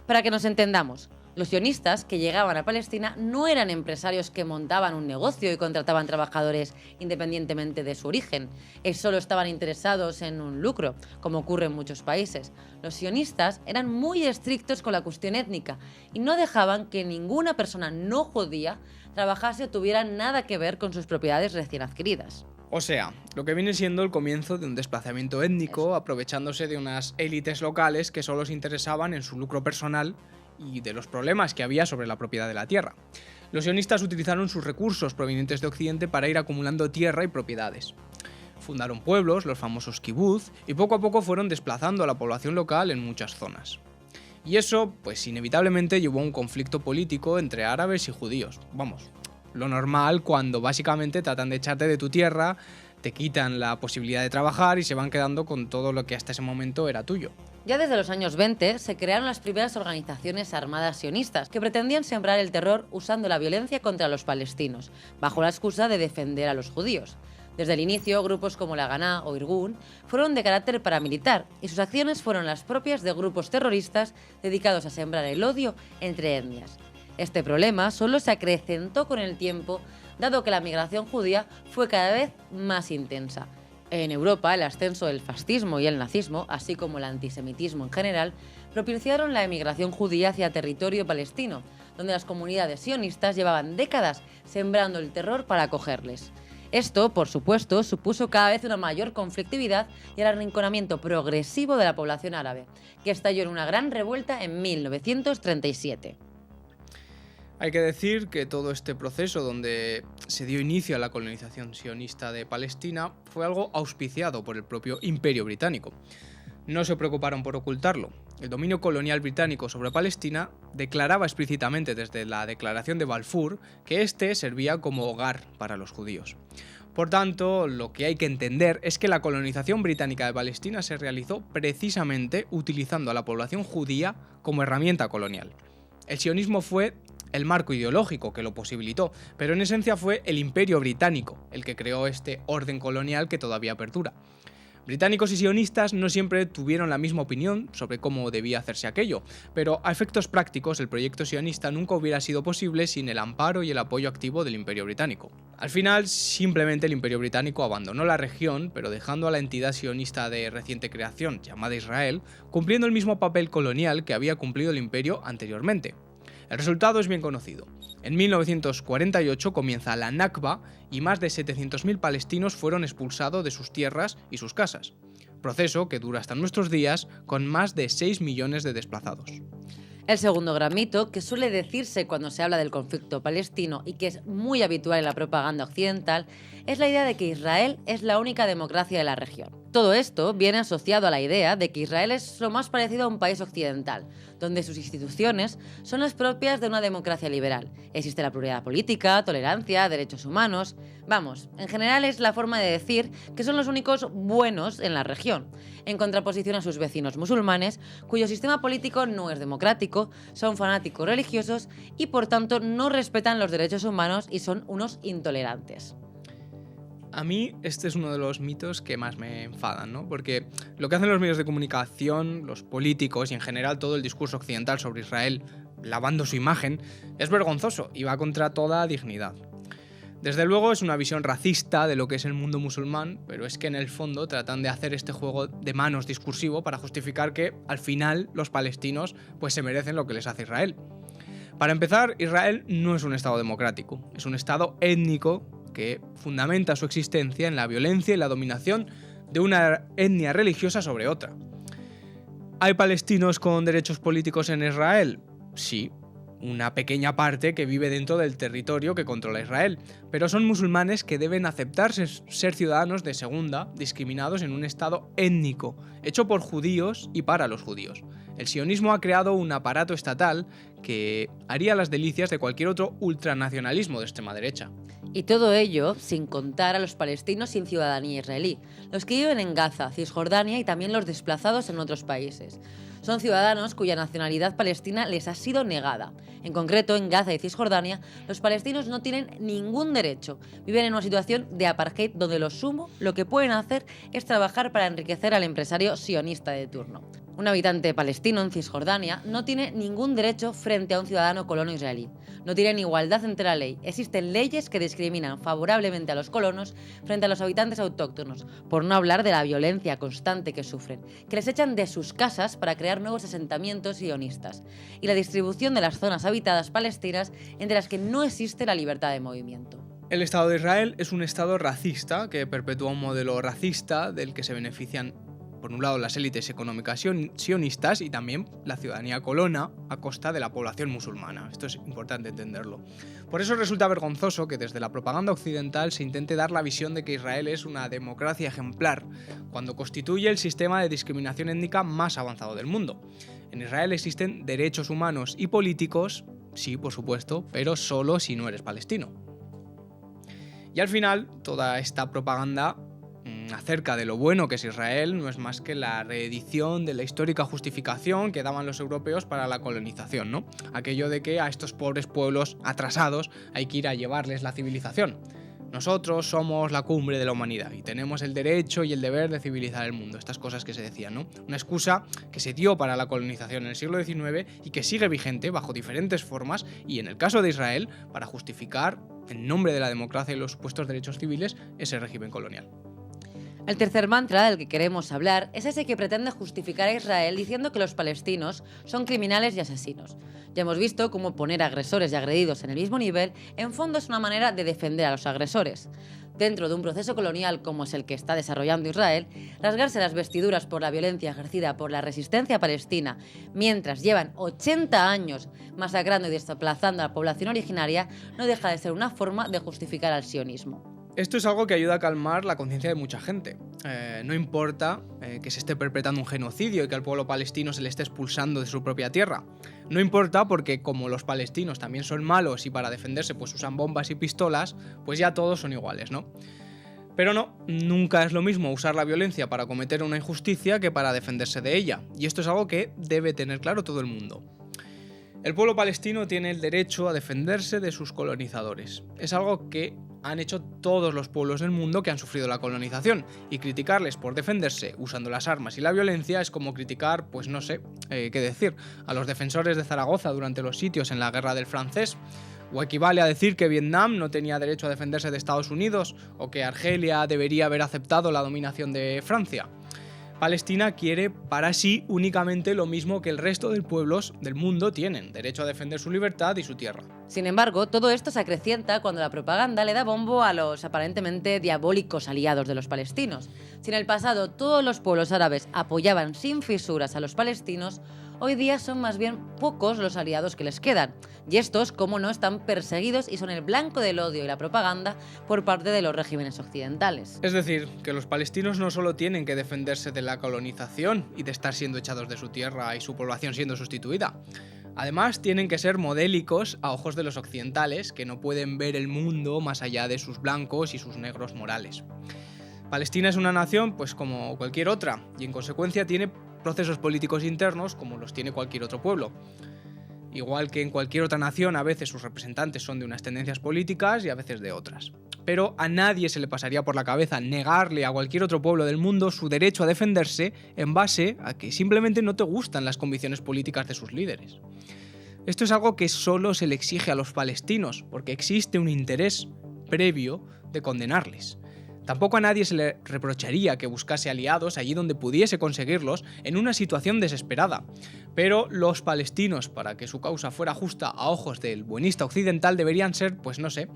Para que nos entendamos, los sionistas que llegaban a Palestina no eran empresarios que montaban un negocio y contrataban trabajadores independientemente de su origen. Solo estaban interesados en un lucro, como ocurre en muchos países. Los sionistas eran muy estrictos con la cuestión étnica y no dejaban que ninguna persona no judía trabajase o tuviera nada que ver con sus propiedades recién adquiridas. O sea, lo que viene siendo el comienzo de un desplazamiento étnico, aprovechándose de unas élites locales que solo se interesaban en su lucro personal y de los problemas que había sobre la propiedad de la tierra. Los sionistas utilizaron sus recursos provenientes de Occidente para ir acumulando tierra y propiedades. Fundaron pueblos, los famosos kibutz, y poco a poco fueron desplazando a la población local en muchas zonas. Y eso, pues inevitablemente llevó a un conflicto político entre árabes y judíos. Vamos, lo normal cuando básicamente tratan de echarte de tu tierra, te quitan la posibilidad de trabajar y se van quedando con todo lo que hasta ese momento era tuyo. Ya desde los años 20 se crearon las primeras organizaciones armadas sionistas que pretendían sembrar el terror usando la violencia contra los palestinos, bajo la excusa de defender a los judíos. Desde el inicio, grupos como la Haganah o Irgun fueron de carácter paramilitar y sus acciones fueron las propias de grupos terroristas dedicados a sembrar el odio entre etnias. Este problema solo se acrecentó con el tiempo, dado que la migración judía fue cada vez más intensa. En Europa, el ascenso del fascismo y el nazismo, así como el antisemitismo en general, propiciaron la emigración judía hacia territorio palestino, donde las comunidades sionistas llevaban décadas sembrando el terror para acogerles. Esto, por supuesto, supuso cada vez una mayor conflictividad y el arrinconamiento progresivo de la población árabe, que estalló en una gran revuelta en 1937. Hay que decir que todo este proceso donde se dio inicio a la colonización sionista de Palestina fue algo auspiciado por el propio Imperio Británico. No se preocuparon por ocultarlo. El dominio colonial británico sobre Palestina declaraba explícitamente desde la Declaración de Balfour que este servía como hogar para los judíos. Por tanto, lo que hay que entender es que la colonización británica de Palestina se realizó precisamente utilizando a la población judía como herramienta colonial. El sionismo fue el marco ideológico que lo posibilitó, pero en esencia fue el Imperio Británico el que creó este orden colonial que todavía perdura. Británicos y sionistas no siempre tuvieron la misma opinión sobre cómo debía hacerse aquello, pero a efectos prácticos el proyecto sionista nunca hubiera sido posible sin el amparo y el apoyo activo del Imperio Británico. Al final, simplemente el Imperio Británico abandonó la región, pero dejando a la entidad sionista de reciente creación, llamada Israel, cumpliendo el mismo papel colonial que había cumplido el Imperio anteriormente. El resultado es bien conocido. En 1948 comienza la Nakba y más de 700.000 palestinos fueron expulsados de sus tierras y sus casas, proceso que dura hasta nuestros días con más de 6 millones de desplazados. El segundo gran mito, que suele decirse cuando se habla del conflicto palestino y que es muy habitual en la propaganda occidental, es la idea de que Israel es la única democracia de la región. Todo esto viene asociado a la idea de que Israel es lo más parecido a un país occidental, donde sus instituciones son las propias de una democracia liberal. Existe la pluralidad política, tolerancia, derechos humanos. Vamos, en general es la forma de decir que son los únicos buenos en la región, en contraposición a sus vecinos musulmanes, cuyo sistema político no es democrático, son fanáticos religiosos y por tanto no respetan los derechos humanos y son unos intolerantes. A mí este es uno de los mitos que más me enfadan, ¿no? Porque lo que hacen los medios de comunicación, los políticos y en general todo el discurso occidental sobre Israel, lavando su imagen, es vergonzoso y va contra toda dignidad. Desde luego es una visión racista de lo que es el mundo musulmán, pero es que en el fondo tratan de hacer este juego de manos discursivo para justificar que al final los palestinos pues se merecen lo que les hace Israel. Para empezar, Israel no es un estado democrático, es un estado étnico que fundamenta su existencia en la violencia y la dominación de una etnia religiosa sobre otra. ¿Hay palestinos con derechos políticos en Israel? Sí, una pequeña parte que vive dentro del territorio que controla Israel, pero son musulmanes que deben aceptarse ser ciudadanos de segunda, discriminados en un estado étnico, hecho por judíos y para los judíos. El sionismo ha creado un aparato estatal que haría las delicias de cualquier otro ultranacionalismo de extrema derecha. Y todo ello sin contar a los palestinos sin ciudadanía israelí, los que viven en Gaza, Cisjordania y también los desplazados en otros países. Son ciudadanos cuya nacionalidad palestina les ha sido negada. En concreto, en Gaza y Cisjordania, los palestinos no tienen ningún derecho. Viven en una situación de apartheid donde lo que pueden hacer es trabajar para enriquecer al empresario sionista de turno. Un habitante palestino en Cisjordania no tiene ningún derecho frente a un ciudadano colono israelí. No tienen igualdad ante la ley. Existen leyes que discriminan favorablemente a los colonos frente a los habitantes autóctonos, por no hablar de la violencia constante que sufren, que les echan de sus casas para crear nuevos asentamientos sionistas, y la distribución de las zonas habitadas palestinas entre las que no existe la libertad de movimiento. El Estado de Israel es un Estado racista que perpetúa un modelo racista del que se benefician por un lado las élites económicas sionistas y también la ciudadanía colona a costa de la población musulmana. Esto es importante entenderlo. Por eso resulta vergonzoso que desde la propaganda occidental se intente dar la visión de que Israel es una democracia ejemplar, cuando constituye el sistema de discriminación étnica más avanzado del mundo. En Israel existen derechos humanos y políticos, sí, por supuesto, pero solo si no eres palestino. Y al final, toda esta propaganda acerca de lo bueno que es Israel no es más que la reedición de la histórica justificación que daban los europeos para la colonización, ¿no? Aquello de que a estos pobres pueblos atrasados hay que ir a llevarles la civilización. Nosotros somos la cumbre de la humanidad y tenemos el derecho y el deber de civilizar el mundo. Estas cosas que se decían, ¿no? Una excusa que se dio para la colonización en el siglo XIX y que sigue vigente bajo diferentes formas y, en el caso de Israel, para justificar, en nombre de la democracia y los supuestos derechos civiles, ese régimen colonial. El tercer mantra del que queremos hablar es ese que pretende justificar a Israel diciendo que los palestinos son criminales y asesinos. Ya hemos visto cómo poner agresores y agredidos en el mismo nivel en fondo es una manera de defender a los agresores. Dentro de un proceso colonial como es el que está desarrollando Israel, rasgarse las vestiduras por la violencia ejercida por la resistencia palestina mientras llevan 80 años masacrando y desplazando a la población originaria no deja de ser una forma de justificar al sionismo. Esto es algo que ayuda a calmar la conciencia de mucha gente. No importa que se esté perpetrando un genocidio y que al pueblo palestino se le esté expulsando de su propia tierra. No importa porque como los palestinos también son malos y para defenderse pues usan bombas y pistolas, pues ya todos son iguales, ¿no? Pero no, nunca es lo mismo usar la violencia para cometer una injusticia que para defenderse de ella. Y esto es algo que debe tener claro todo el mundo. El pueblo palestino tiene el derecho a defenderse de sus colonizadores. Es algo que han hecho todos los pueblos del mundo que han sufrido la colonización, y criticarles por defenderse usando las armas y la violencia es como criticar, pues no sé qué decir, a los defensores de Zaragoza durante los sitios en la Guerra del Francés, o equivale a decir que Vietnam no tenía derecho a defenderse de Estados Unidos, o que Argelia debería haber aceptado la dominación de Francia. Palestina quiere para sí únicamente lo mismo que el resto de pueblos del mundo tienen, derecho a defender su libertad y su tierra. Sin embargo, todo esto se acrecienta cuando la propaganda le da bombo a los aparentemente diabólicos aliados de los palestinos. Si en el pasado todos los pueblos árabes apoyaban sin fisuras a los palestinos, hoy día son más bien pocos los aliados que les quedan. Y estos, como no, están perseguidos y son el blanco del odio y la propaganda por parte de los regímenes occidentales. Es decir, que los palestinos no solo tienen que defenderse de la colonización y de estar siendo echados de su tierra y su población siendo sustituida. Además, tienen que ser modélicos a ojos de los occidentales, que no pueden ver el mundo más allá de sus blancos y sus negros morales. Palestina es una nación, pues como cualquier otra, y en consecuencia tiene procesos políticos internos como los tiene cualquier otro pueblo. Igual que en cualquier otra nación, a veces sus representantes son de unas tendencias políticas y a veces de otras. pero a nadie se le pasaría por la cabeza negarle a cualquier otro pueblo del mundo su derecho a defenderse en base a que simplemente no te gustan las convicciones políticas de sus líderes. Esto es algo que solo se le exige a los palestinos, porque existe un interés previo de condenarles. Tampoco a nadie se le reprocharía que buscase aliados allí donde pudiese conseguirlos en una situación desesperada. Pero los palestinos, para que su causa fuera justa a ojos del buenista occidental, deberían ser, pues no sé,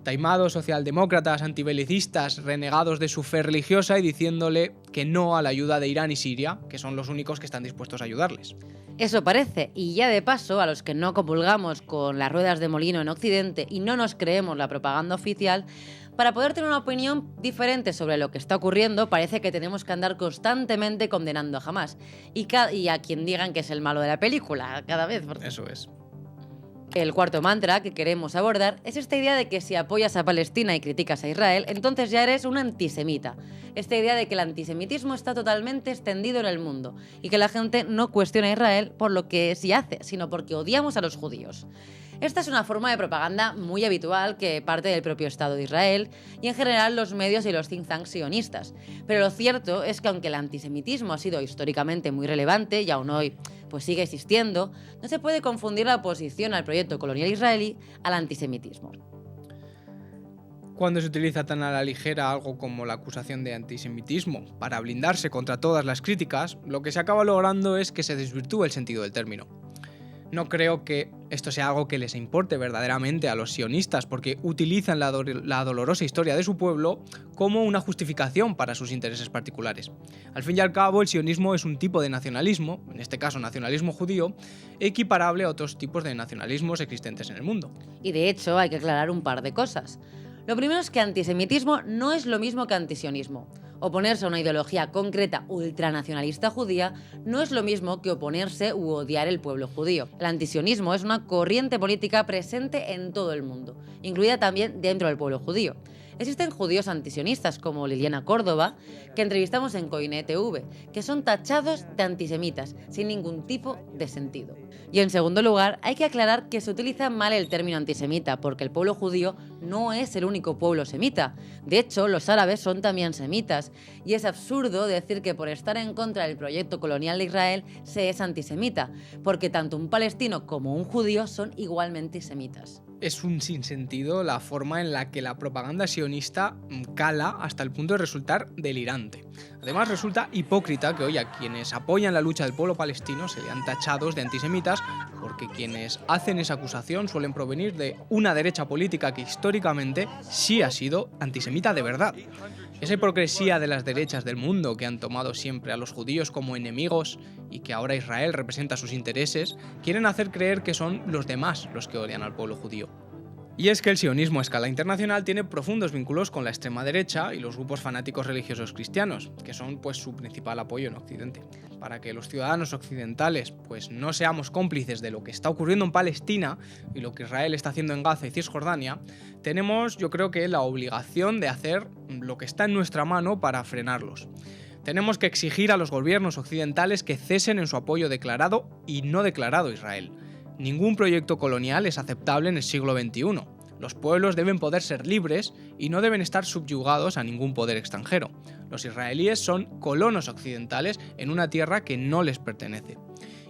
taimados socialdemócratas, antibelicistas, renegados de su fe religiosa y diciéndole que no a la ayuda de Irán y Siria, que son los únicos que están dispuestos a ayudarles. Eso parece, y ya de paso, a los que no comulgamos con las ruedas de molino en Occidente y no nos creemos la propaganda oficial, para poder tener una opinión diferente sobre lo que está ocurriendo, parece que tenemos que andar constantemente condenando a Hamás y a quien digan que es el malo de la película, cada vez. Eso es. El cuarto mantra que queremos abordar es esta idea de que si apoyas a Palestina y criticas a Israel, entonces ya eres un antisemita. Esta idea de que el antisemitismo está totalmente extendido en el mundo y que la gente no cuestiona a Israel por lo que sí hace, sino porque odiamos a los judíos. Esta es una forma de propaganda muy habitual que parte del propio Estado de Israel y en general los medios y los think tanks sionistas. Pero lo cierto es que aunque el antisemitismo ha sido históricamente muy relevante y aún hoy pues sigue existiendo, no se puede confundir la oposición al proyecto colonial israelí al antisemitismo. Cuando se utiliza tan a la ligera algo como la acusación de antisemitismo para blindarse contra todas las críticas, lo que se acaba logrando es que se desvirtúe el sentido del término. No creo que esto sea algo que les importe verdaderamente a los sionistas, porque utilizan la dolorosa historia de su pueblo como una justificación para sus intereses particulares. Al fin y al cabo, el sionismo es un tipo de nacionalismo, en este caso nacionalismo judío, equiparable a otros tipos de nacionalismos existentes en el mundo. Y de hecho hay que aclarar un par de cosas. Lo primero es que antisemitismo no es lo mismo que antisionismo. Oponerse a una ideología concreta ultranacionalista judía no es lo mismo que oponerse u odiar el pueblo judío. El antisionismo es una corriente política presente en todo el mundo, incluida también dentro del pueblo judío. Existen judíos antisionistas como Liliana Córdoba, que entrevistamos en Coine TV, que son tachados de antisemitas, sin ningún tipo de sentido. Y en segundo lugar, hay que aclarar que se utiliza mal el término antisemita, porque el pueblo judío no es el único pueblo semita. De hecho, los árabes son también semitas, y es absurdo decir que por estar en contra del proyecto colonial de Israel se es antisemita, porque tanto un palestino como un judío son igualmente semitas. Es un sinsentido la forma en la que la propaganda sionista cala hasta el punto de resultar delirante. Además, resulta hipócrita que hoy a quienes apoyan la lucha del pueblo palestino se lean tachados de antisemitas, porque quienes hacen esa acusación suelen provenir de una derecha política que históricamente sí ha sido antisemita de verdad. Esa hipocresía de las derechas del mundo que han tomado siempre a los judíos como enemigos y que ahora Israel representa sus intereses, quieren hacer creer que son los demás los que odian al pueblo judío. Y es que el sionismo a escala internacional tiene profundos vínculos con la extrema derecha y los grupos fanáticos religiosos cristianos, que son pues su principal apoyo en Occidente. Para que los ciudadanos occidentales pues no seamos cómplices de lo que está ocurriendo en Palestina y lo que Israel está haciendo en Gaza y Cisjordania, tenemos, yo creo que, la obligación de hacer lo que está en nuestra mano para frenarlos. Tenemos que exigir a los gobiernos occidentales que cesen en su apoyo declarado y no declarado a Israel. Ningún proyecto colonial es aceptable en el siglo XXI. Los pueblos deben poder ser libres y no deben estar subyugados a ningún poder extranjero. Los israelíes son colonos occidentales en una tierra que no les pertenece.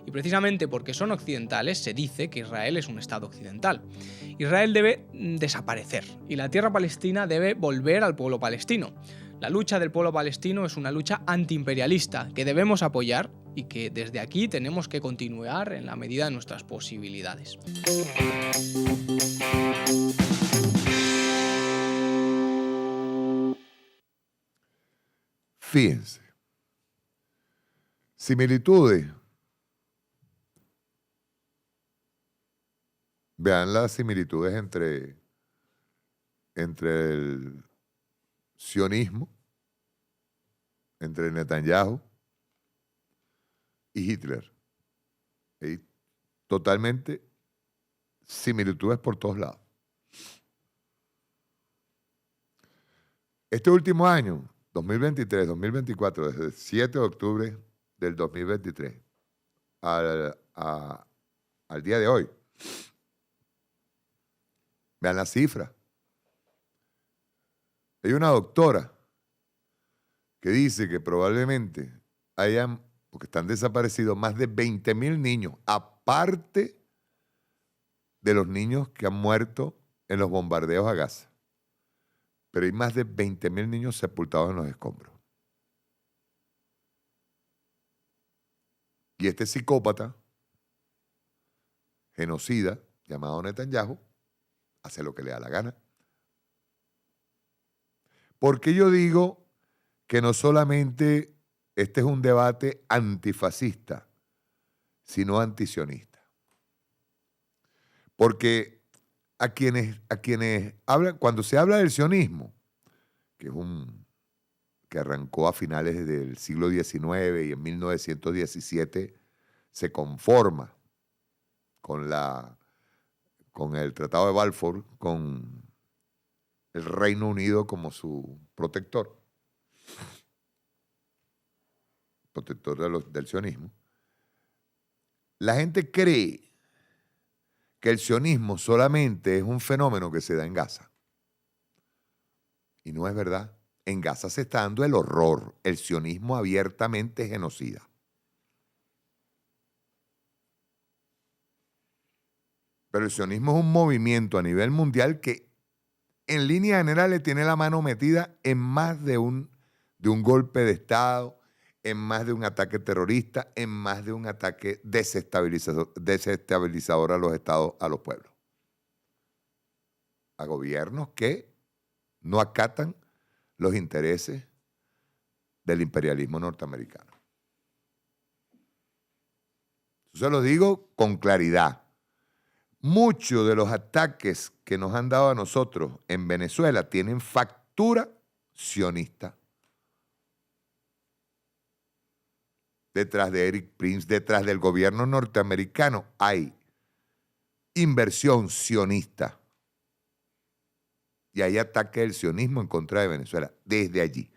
Y precisamente porque son occidentales se dice que Israel es un estado occidental. Israel debe desaparecer y la tierra palestina debe volver al pueblo palestino. La lucha del pueblo palestino es una lucha antiimperialista que debemos apoyar y que desde aquí tenemos que continuar en la medida de nuestras posibilidades. Fíjense, similitudes. Vean las similitudes entre el sionismo, entre Netanyahu y Hitler. Hay totalmente similitudes por todos lados. Este último año, 2023, 2024, desde el 7 de octubre del 2023 al día de hoy, vean la cifra. Hay una doctora que dice que probablemente hayan, porque están desaparecidos, más de 20.000 niños, aparte de los niños que han muerto en los bombardeos a Gaza. Pero hay más de 20.000 niños sepultados en los escombros. Y este psicópata, genocida, llamado Netanyahu, hace lo que le da la gana. ¿Por qué yo digo que no solamente este es un debate antifascista, sino antisionista? Porque a quienes hablan, cuando se habla del sionismo, que arrancó a finales del siglo XIX y en 1917 se conforma con el Tratado de Balfour, con el Reino Unido como su protector del sionismo. La gente cree que el sionismo solamente es un fenómeno que se da en Gaza. Y no es verdad. En Gaza se está dando el horror, el sionismo abiertamente genocida. Pero el sionismo es un movimiento a nivel mundial que en líneas generales tiene la mano metida en más de un golpe de Estado, en más de un ataque terrorista, en más de un ataque desestabilizador a los estados, a los pueblos. A gobiernos que no acatan los intereses del imperialismo norteamericano. Yo se lo digo con claridad. Muchos de los ataques que nos han dado a nosotros en Venezuela tienen factura sionista. Detrás de Eric Prince, detrás del gobierno norteamericano, hay inversión sionista. Y hay ataque del sionismo en contra de Venezuela, desde allí.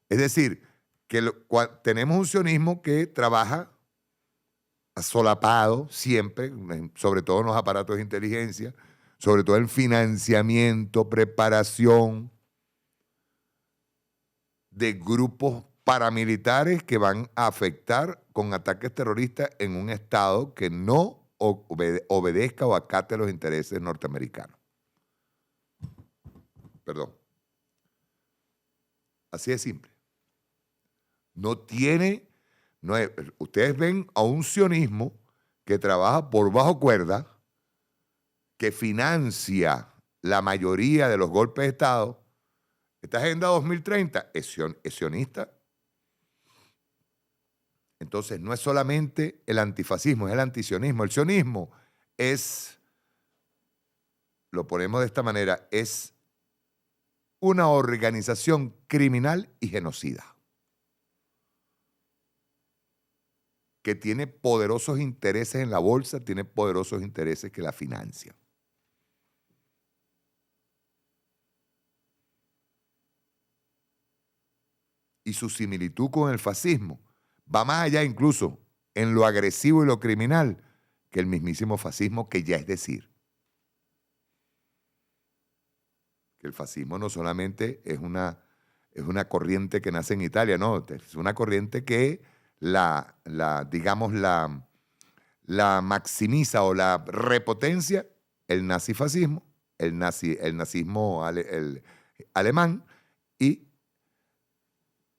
Es decir, que tenemos un sionismo que trabaja solapado siempre, sobre todo en los aparatos de inteligencia, sobre todo en financiamiento, preparación de grupos paramilitares que van a afectar con ataques terroristas en un Estado que no obedezca o acate los intereses norteamericanos. Perdón. Así de simple. Ustedes ven a un sionismo que trabaja por bajo cuerda, que financia la mayoría de los golpes de Estado. Esta Agenda 2030 es sionista. Entonces, no es solamente el antifascismo, es el antisionismo. El sionismo es, lo ponemos de esta manera, es una organización criminal y genocida que tiene poderosos intereses en la bolsa, tiene poderosos intereses que la financian. Y su similitud con el fascismo va más allá incluso en lo agresivo y lo criminal que el mismísimo fascismo, que ya es decir, que el fascismo no solamente es una corriente que nace en Italia, no, es una corriente que la maximiza o la repotencia el nazifascismo, el nazismo alemán y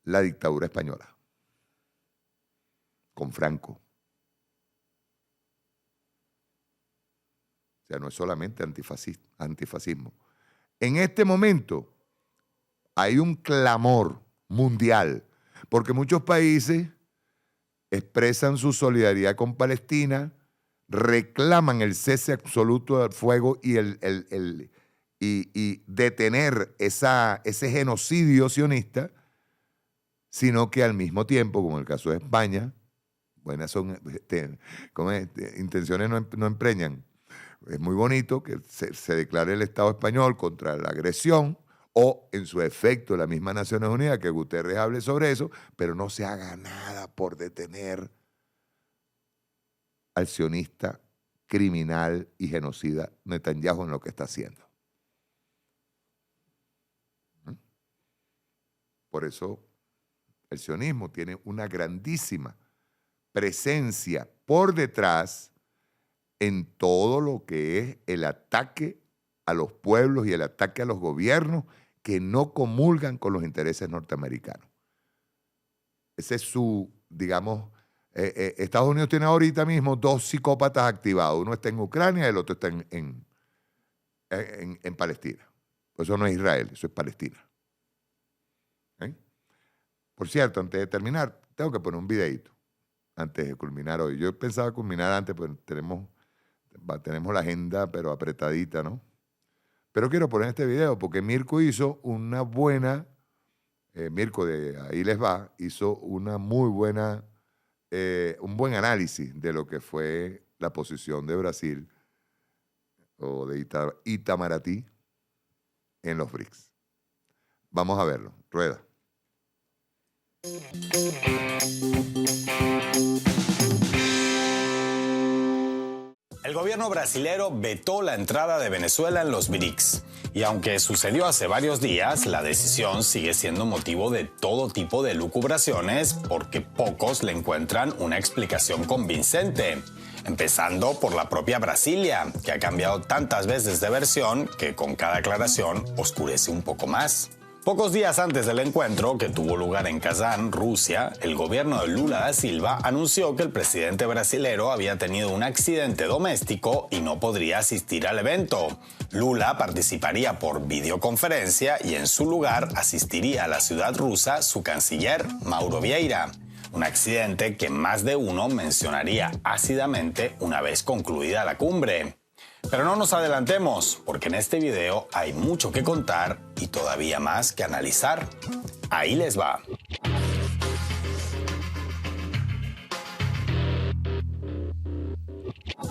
la dictadura española, con Franco. O sea, no es solamente antifascismo. En este momento hay un clamor mundial, porque muchos países expresan su solidaridad con Palestina, reclaman el cese absoluto del fuego y detener ese genocidio sionista, sino que al mismo tiempo, como en el caso de España, buenas son, intenciones no empreñan. Es muy bonito que se declare el Estado español contra la agresión, o en su efecto la misma Naciones Unidas, que Guterres hable sobre eso, pero no se haga nada por detener al sionista criminal y genocida Netanyahu en lo que está haciendo. ¿Mm? Por eso el sionismo tiene una grandísima presencia por detrás en todo lo que es el ataque a los pueblos y el ataque a los gobiernos que no comulgan con los intereses norteamericanos. Ese es su, digamos, Estados Unidos tiene ahorita mismo 2 psicópatas activados. Uno está en Ucrania y el otro está en Palestina. Pues eso no es Israel, eso es Palestina. Por cierto, antes de terminar, tengo que poner un videito antes de culminar hoy. Yo pensaba culminar antes, pero tenemos la agenda pero apretadita, ¿no? Pero quiero poner este video porque Mirko hizo una buena, Mirko de Ahí Les Va, hizo una muy buena, un buen análisis de lo que fue la posición de Brasil o de Itamaraty en los BRICS. Vamos a verlo. Rueda. El gobierno brasilero vetó la entrada de Venezuela en los BRICS. Y aunque sucedió hace varios días, la decisión sigue siendo motivo de todo tipo de lucubraciones porque pocos le encuentran una explicación convincente. Empezando por la propia Brasilia, que ha cambiado tantas veces de versión que con cada aclaración oscurece un poco más. Pocos días antes del encuentro, que tuvo lugar en Kazán, Rusia, el gobierno de Lula da Silva anunció que el presidente brasilero había tenido un accidente doméstico y no podría asistir al evento. Lula participaría por videoconferencia y en su lugar asistiría a la ciudad rusa su canciller, Mauro Vieira. Un accidente que más de uno mencionaría ácidamente una vez concluida la cumbre. Pero no nos adelantemos, porque en este video hay mucho que contar y todavía más que analizar. Ahí les va.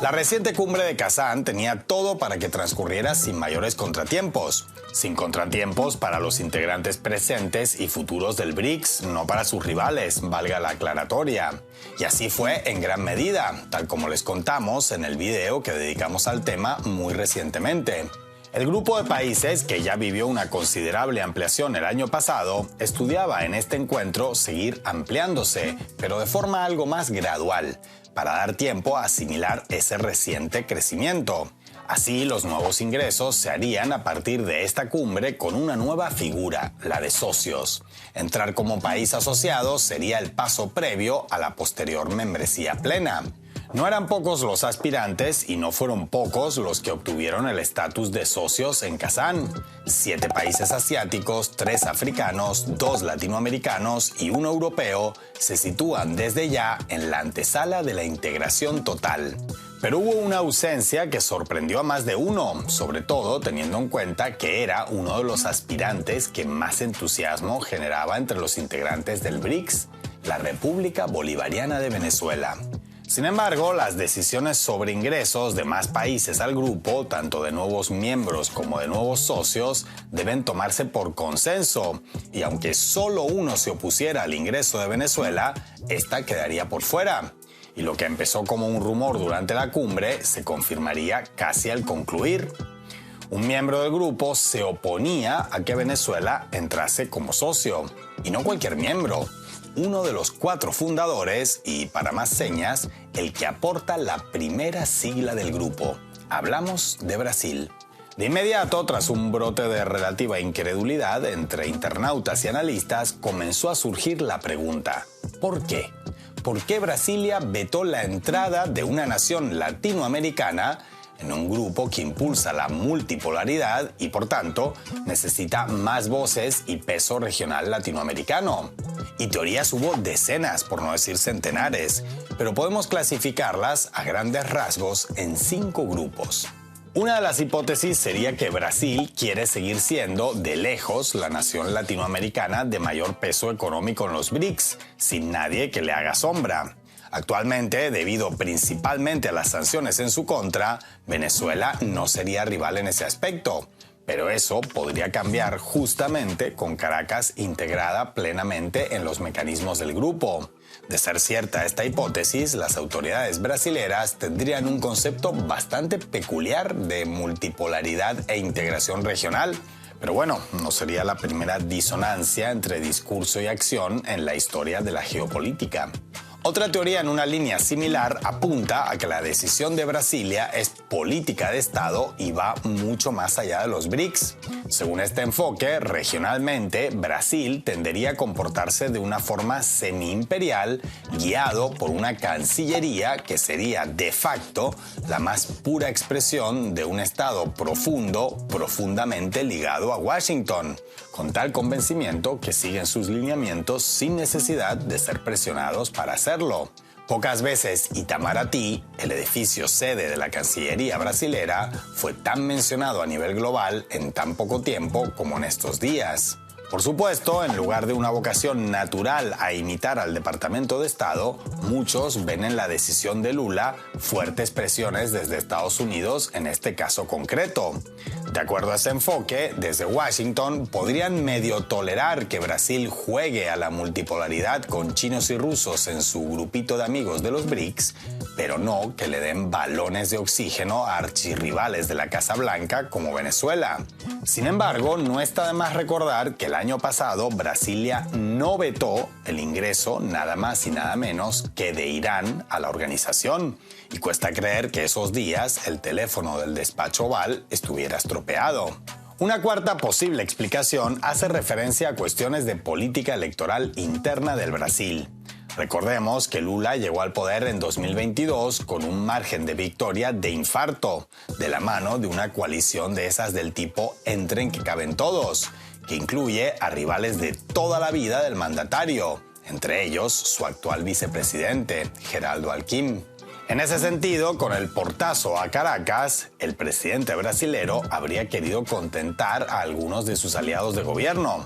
La reciente cumbre de Kazán tenía todo para que transcurriera sin mayores contratiempos. Sin contratiempos para los integrantes presentes y futuros del BRICS, no para sus rivales, valga la aclaratoria. Y así fue en gran medida, tal como les contamos en el video que dedicamos al tema muy recientemente. El grupo de países, que ya vivió una considerable ampliación el año pasado, estudiaba en este encuentro seguir ampliándose, pero de forma algo más gradual, para dar tiempo a asimilar ese reciente crecimiento. Así, los nuevos ingresos se harían a partir de esta cumbre con una nueva figura, la de socios. Entrar como país asociado sería el paso previo a la posterior membresía plena. No eran pocos los aspirantes y no fueron pocos los que obtuvieron el estatus de socios en Kazán. 7 países asiáticos, 3 africanos, 2 latinoamericanos y 1 europeo se sitúan desde ya en la antesala de la integración total. Pero hubo una ausencia que sorprendió a más de uno, sobre todo teniendo en cuenta que era uno de los aspirantes que más entusiasmo generaba entre los integrantes del BRICS, la República Bolivariana de Venezuela. Sin embargo, las decisiones sobre ingresos de más países al grupo, tanto de nuevos miembros como de nuevos socios, deben tomarse por consenso. Y aunque solo uno se opusiera al ingreso de Venezuela, esta quedaría por fuera. Y lo que empezó como un rumor durante la cumbre se confirmaría casi al concluir. Un miembro del grupo se oponía a que Venezuela entrase como socio. Y no cualquier miembro. Uno de los 4 fundadores y, para más señas, el que aporta la primera sigla del grupo. Hablamos de Brasil. De inmediato, tras un brote de relativa incredulidad entre internautas y analistas, comenzó a surgir la pregunta: ¿por qué? ¿Por qué Brasilia vetó la entrada de una nación latinoamericana en un grupo que impulsa la multipolaridad y, por tanto, necesita más voces y peso regional latinoamericano? Y teorías hubo decenas, por no decir centenares, pero podemos clasificarlas a grandes rasgos en 5 grupos. Una de las hipótesis sería que Brasil quiere seguir siendo, de lejos, la nación latinoamericana de mayor peso económico en los BRICS, sin nadie que le haga sombra. Actualmente, debido principalmente a las sanciones en su contra, Venezuela no sería rival en ese aspecto. Pero eso podría cambiar justamente con Caracas integrada plenamente en los mecanismos del grupo. De ser cierta esta hipótesis, las autoridades brasileras tendrían un concepto bastante peculiar de multipolaridad e integración regional, Pero bueno, no sería la primera disonancia entre discurso y acción en la historia de la geopolítica. Otra teoría en una línea similar apunta a que la decisión de Brasilia es política de Estado y va mucho más allá de los BRICS. Según este enfoque, regionalmente, Brasil tendería a comportarse de una forma semi-imperial, guiado por una cancillería que sería de facto la más pura expresión de un Estado profundamente ligado a Washington, con tal convencimiento que siguen sus lineamientos sin necesidad de ser presionados para hacerlo. Pocas veces Itamaraty, el edificio sede de la Cancillería brasilera, fue tan mencionado a nivel global en tan poco tiempo como en estos días. Por supuesto, en lugar de una vocación natural a imitar al Departamento de Estado, muchos ven en la decisión de Lula fuertes presiones desde Estados Unidos en este caso concreto. De acuerdo a ese enfoque, desde Washington podrían medio tolerar que Brasil juegue a la multipolaridad con chinos y rusos en su grupito de amigos de los BRICS, pero no que le den balones de oxígeno a archirrivales de la Casa Blanca como Venezuela. Sin embargo, no está de más recordar que el año pasado Brasilia no vetó el ingreso nada más y nada menos que de Irán a la organización. Y cuesta creer que esos días el teléfono del despacho Oval estuviera estropeado. Una cuarta posible explicación hace referencia a cuestiones de política electoral interna del Brasil. Recordemos que Lula llegó al poder en 2022 con un margen de victoria de infarto, de la mano de una coalición de esas del tipo entren que caben todos, que incluye a rivales de toda la vida del mandatario, entre ellos su actual vicepresidente, Geraldo Alckmin. En ese sentido, con el portazo a Caracas, el presidente brasilero habría querido contentar a algunos de sus aliados de gobierno.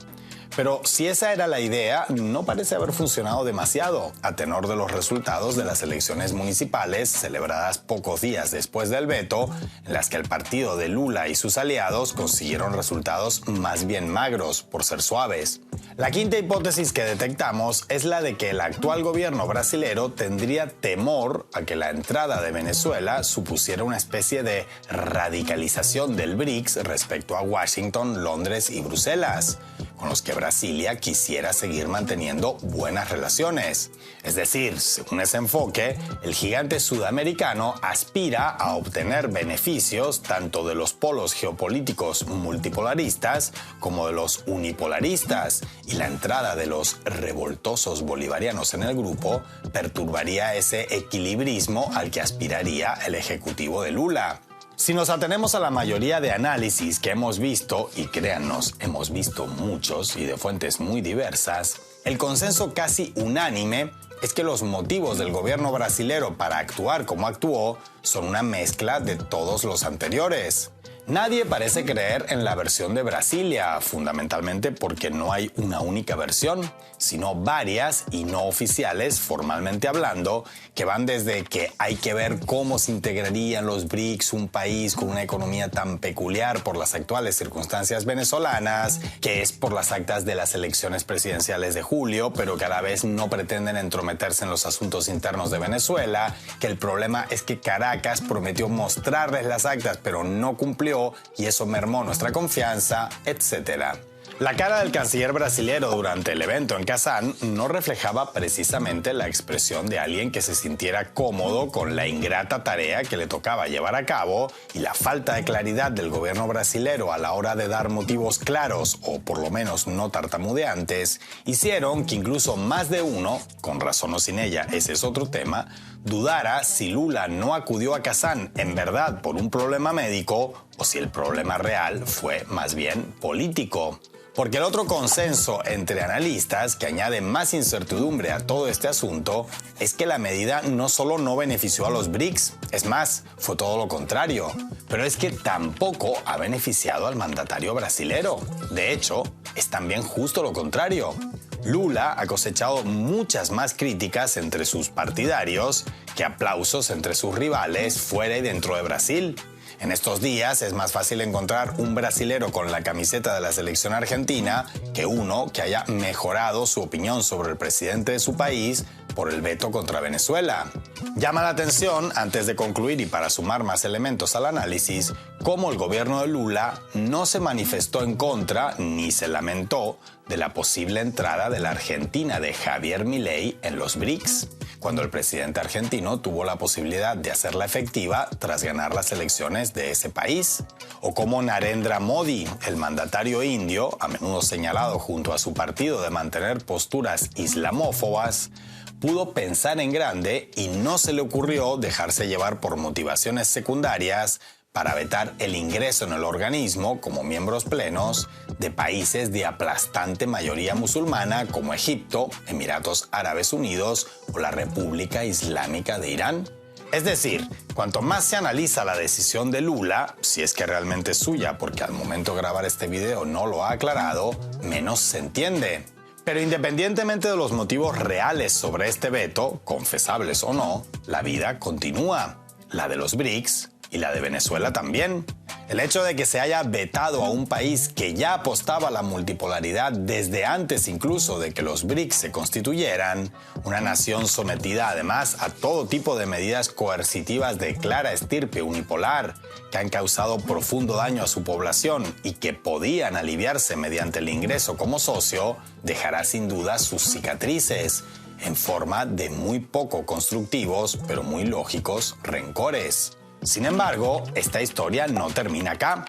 Pero si esa era la idea, no parece haber funcionado demasiado, a tenor de los resultados de las elecciones municipales celebradas pocos días después del veto, en las que el partido de Lula y sus aliados consiguieron resultados más bien magros, por ser suaves. La quinta hipótesis que detectamos es la de que el actual gobierno brasilero tendría temor a que la entrada de Venezuela supusiera una especie de radicalización del BRICS respecto a Washington, Londres y Bruselas, con los que Brasilia quisiera seguir manteniendo buenas relaciones. Es decir, según ese enfoque, el gigante sudamericano aspira a obtener beneficios tanto de los polos geopolíticos multipolaristas como de los unipolaristas, y la entrada de los revoltosos bolivarianos en el grupo perturbaría ese equilibrismo al que aspiraría el ejecutivo de Lula. Si nos atenemos a la mayoría de análisis que hemos visto, y créannos, hemos visto muchos y de fuentes muy diversas, el consenso casi unánime es que los motivos del gobierno brasilero para actuar como actuó son una mezcla de todos los anteriores. Nadie parece creer en la versión de Brasilia, fundamentalmente porque no hay una única versión, sino varias y no oficiales, formalmente hablando, que van desde que hay que ver cómo se integrarían los BRICS, un país con una economía tan peculiar por las actuales circunstancias venezolanas, que es por las actas de las elecciones presidenciales de julio, pero que a la vez no pretenden entrometerse en los asuntos internos de Venezuela, que el problema es que Caracas prometió mostrarles las actas, pero no cumplió, y eso mermó nuestra confianza, etc. La cara del canciller brasilero durante el evento en Kazán no reflejaba precisamente la expresión de alguien que se sintiera cómodo con la ingrata tarea que le tocaba llevar a cabo, y la falta de claridad del gobierno brasilero a la hora de dar motivos claros, o por lo menos no tartamudeantes, hicieron que incluso más de uno, con razón o sin ella, ese es otro tema, dudara si Lula no acudió a Kazán en verdad por un problema médico o si el problema real fue más bien político. Porque el otro consenso entre analistas que añade más incertidumbre a todo este asunto es que la medida no solo no benefició a los BRICS, es más, fue todo lo contrario, pero es que tampoco ha beneficiado al mandatario brasilero. De hecho, es también justo lo contrario. Lula ha cosechado muchas más críticas entre sus partidarios que aplausos entre sus rivales fuera y dentro de Brasil. En estos días es más fácil encontrar un brasilero con la camiseta de la selección argentina que uno que haya mejorado su opinión sobre el presidente de su país por el veto contra Venezuela. Llama la atención, antes de concluir y para sumar más elementos al análisis, cómo el gobierno de Lula no se manifestó en contra ni se lamentó de la posible entrada de la Argentina de Javier Milei en los BRICS, cuando el presidente argentino tuvo la posibilidad de hacerla efectiva tras ganar las elecciones de ese país. O como Narendra Modi, el mandatario indio, a menudo señalado junto a su partido de mantener posturas islamófobas, pudo pensar en grande y no se le ocurrió dejarse llevar por motivaciones secundarias para vetar el ingreso en el organismo como miembros plenos de países de aplastante mayoría musulmana como Egipto, Emiratos Árabes Unidos o la República Islámica de Irán. Es decir, cuanto más se analiza la decisión de Lula, si es que realmente es suya, porque al momento de grabar este video no lo ha aclarado, menos se entiende. Pero independientemente de los motivos reales sobre este veto, confesables o no, la vida continúa. La de los BRICS y la de Venezuela también. El hecho de que se haya vetado a un país que ya apostaba a la multipolaridad desde antes incluso de que los BRICS se constituyeran, una nación sometida además a todo tipo de medidas coercitivas de clara estirpe unipolar, que han causado profundo daño a su población y que podían aliviarse mediante el ingreso como socio, dejará sin duda sus cicatrices, en forma de muy poco constructivos, pero muy lógicos, rencores. Sin embargo, esta historia no termina acá.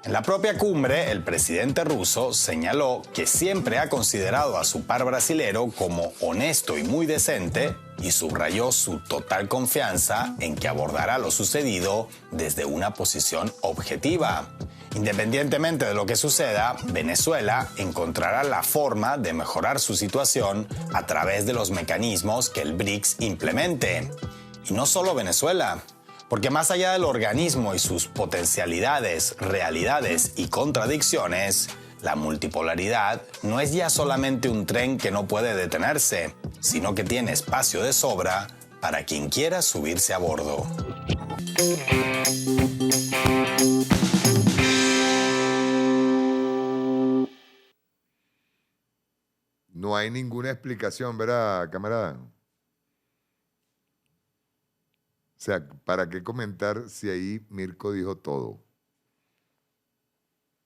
En la propia cumbre, el presidente ruso señaló que siempre ha considerado a su par brasilero como honesto y muy decente y subrayó su total confianza en que abordará lo sucedido desde una posición objetiva. Independientemente de lo que suceda, Venezuela encontrará la forma de mejorar su situación a través de los mecanismos que el BRICS implemente. Y no solo Venezuela, porque más allá del organismo y sus potencialidades, realidades y contradicciones, la multipolaridad no es ya solamente un tren que no puede detenerse, sino que tiene espacio de sobra para quien quiera subirse a bordo. No hay ninguna explicación, ¿verdad, camarada? O sea, ¿para qué comentar si ahí Mirko dijo todo?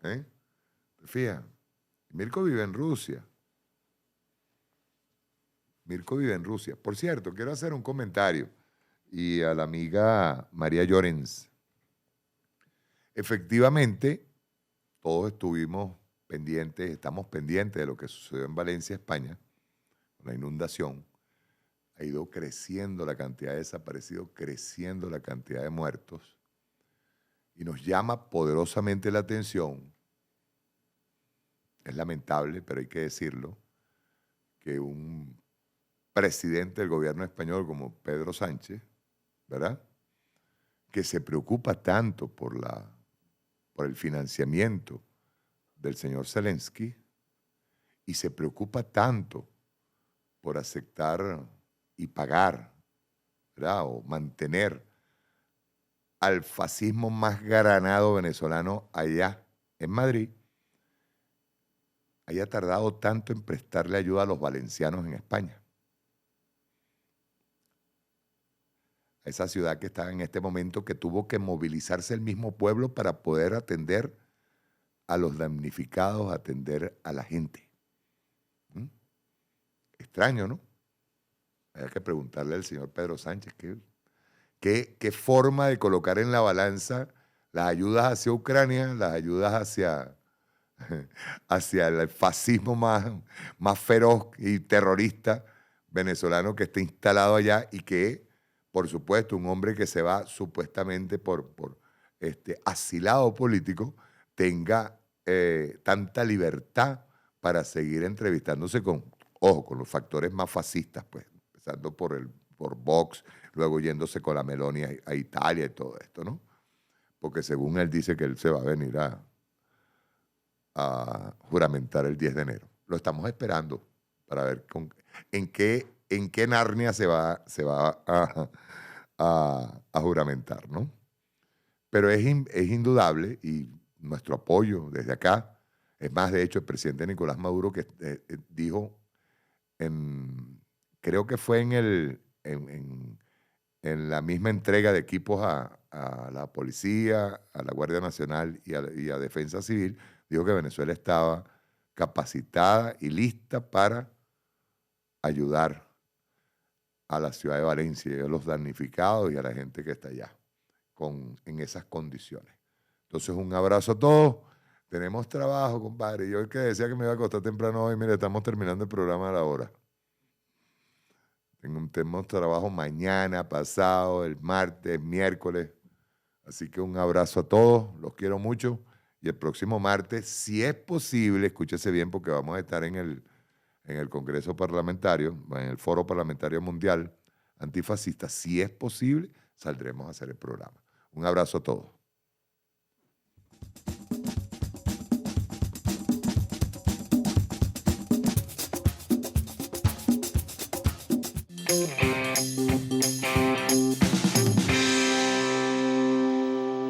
¿Eh? Fíjate, Mirko vive en Rusia. Mirko vive en Rusia. Por cierto, quiero hacer un comentario. Y a la amiga María Llorens. Efectivamente, todos estuvimos pendientes, estamos pendientes de lo que sucedió en Valencia, España, con la inundación. Ha ido creciendo la cantidad de desaparecidos, creciendo la cantidad de muertos. Y nos llama poderosamente la atención, es lamentable, pero hay que decirlo, que un presidente del gobierno español como Pedro Sánchez, ¿verdad?, que se preocupa tanto por el financiamiento del señor Zelensky y se preocupa tanto por aceptar y pagar, ¿verdad?, o mantener al fascismo más granado venezolano allá en Madrid, haya tardado tanto en prestarle ayuda a los valencianos en España. A esa ciudad que está en este momento, que tuvo que movilizarse el mismo pueblo para poder atender a los damnificados, atender a la gente. Extraño, ¿no? Hay que preguntarle al señor Pedro Sánchez qué forma de colocar en la balanza las ayudas hacia Ucrania, las ayudas hacia el fascismo más feroz y terrorista venezolano que está instalado allá y que, por supuesto, un hombre que se va supuestamente por asilado político tenga tanta libertad para seguir entrevistándose con los factores más fascistas, pues, empezando por Vox, luego yéndose con la Meloni a Italia y todo esto, ¿no? Porque según él dice que él se va a venir a juramentar el 10 de enero. Lo estamos esperando para ver en qué Narnia se va a juramentar, ¿no? Pero es indudable, y nuestro apoyo desde acá, es más, de hecho, el presidente Nicolás Maduro que dijo creo que fue en la misma entrega de equipos a la policía, a la Guardia Nacional y a Defensa Civil, dijo que Venezuela estaba capacitada y lista para ayudar a la ciudad de Valencia y a los damnificados y a la gente que está allá en esas condiciones. Entonces, un abrazo a todos. Tenemos trabajo, compadre. Yo el que decía que me iba a acostar temprano hoy, mire, estamos terminando el programa a la hora. Tenemos trabajo mañana, pasado, el martes, miércoles. Así que un abrazo a todos, los quiero mucho. Y el próximo martes, si es posible, escúchese bien porque vamos a estar en el Congreso Parlamentario, en el Foro Parlamentario Mundial Antifascista. Si es posible, saldremos a hacer el programa. Un abrazo a todos.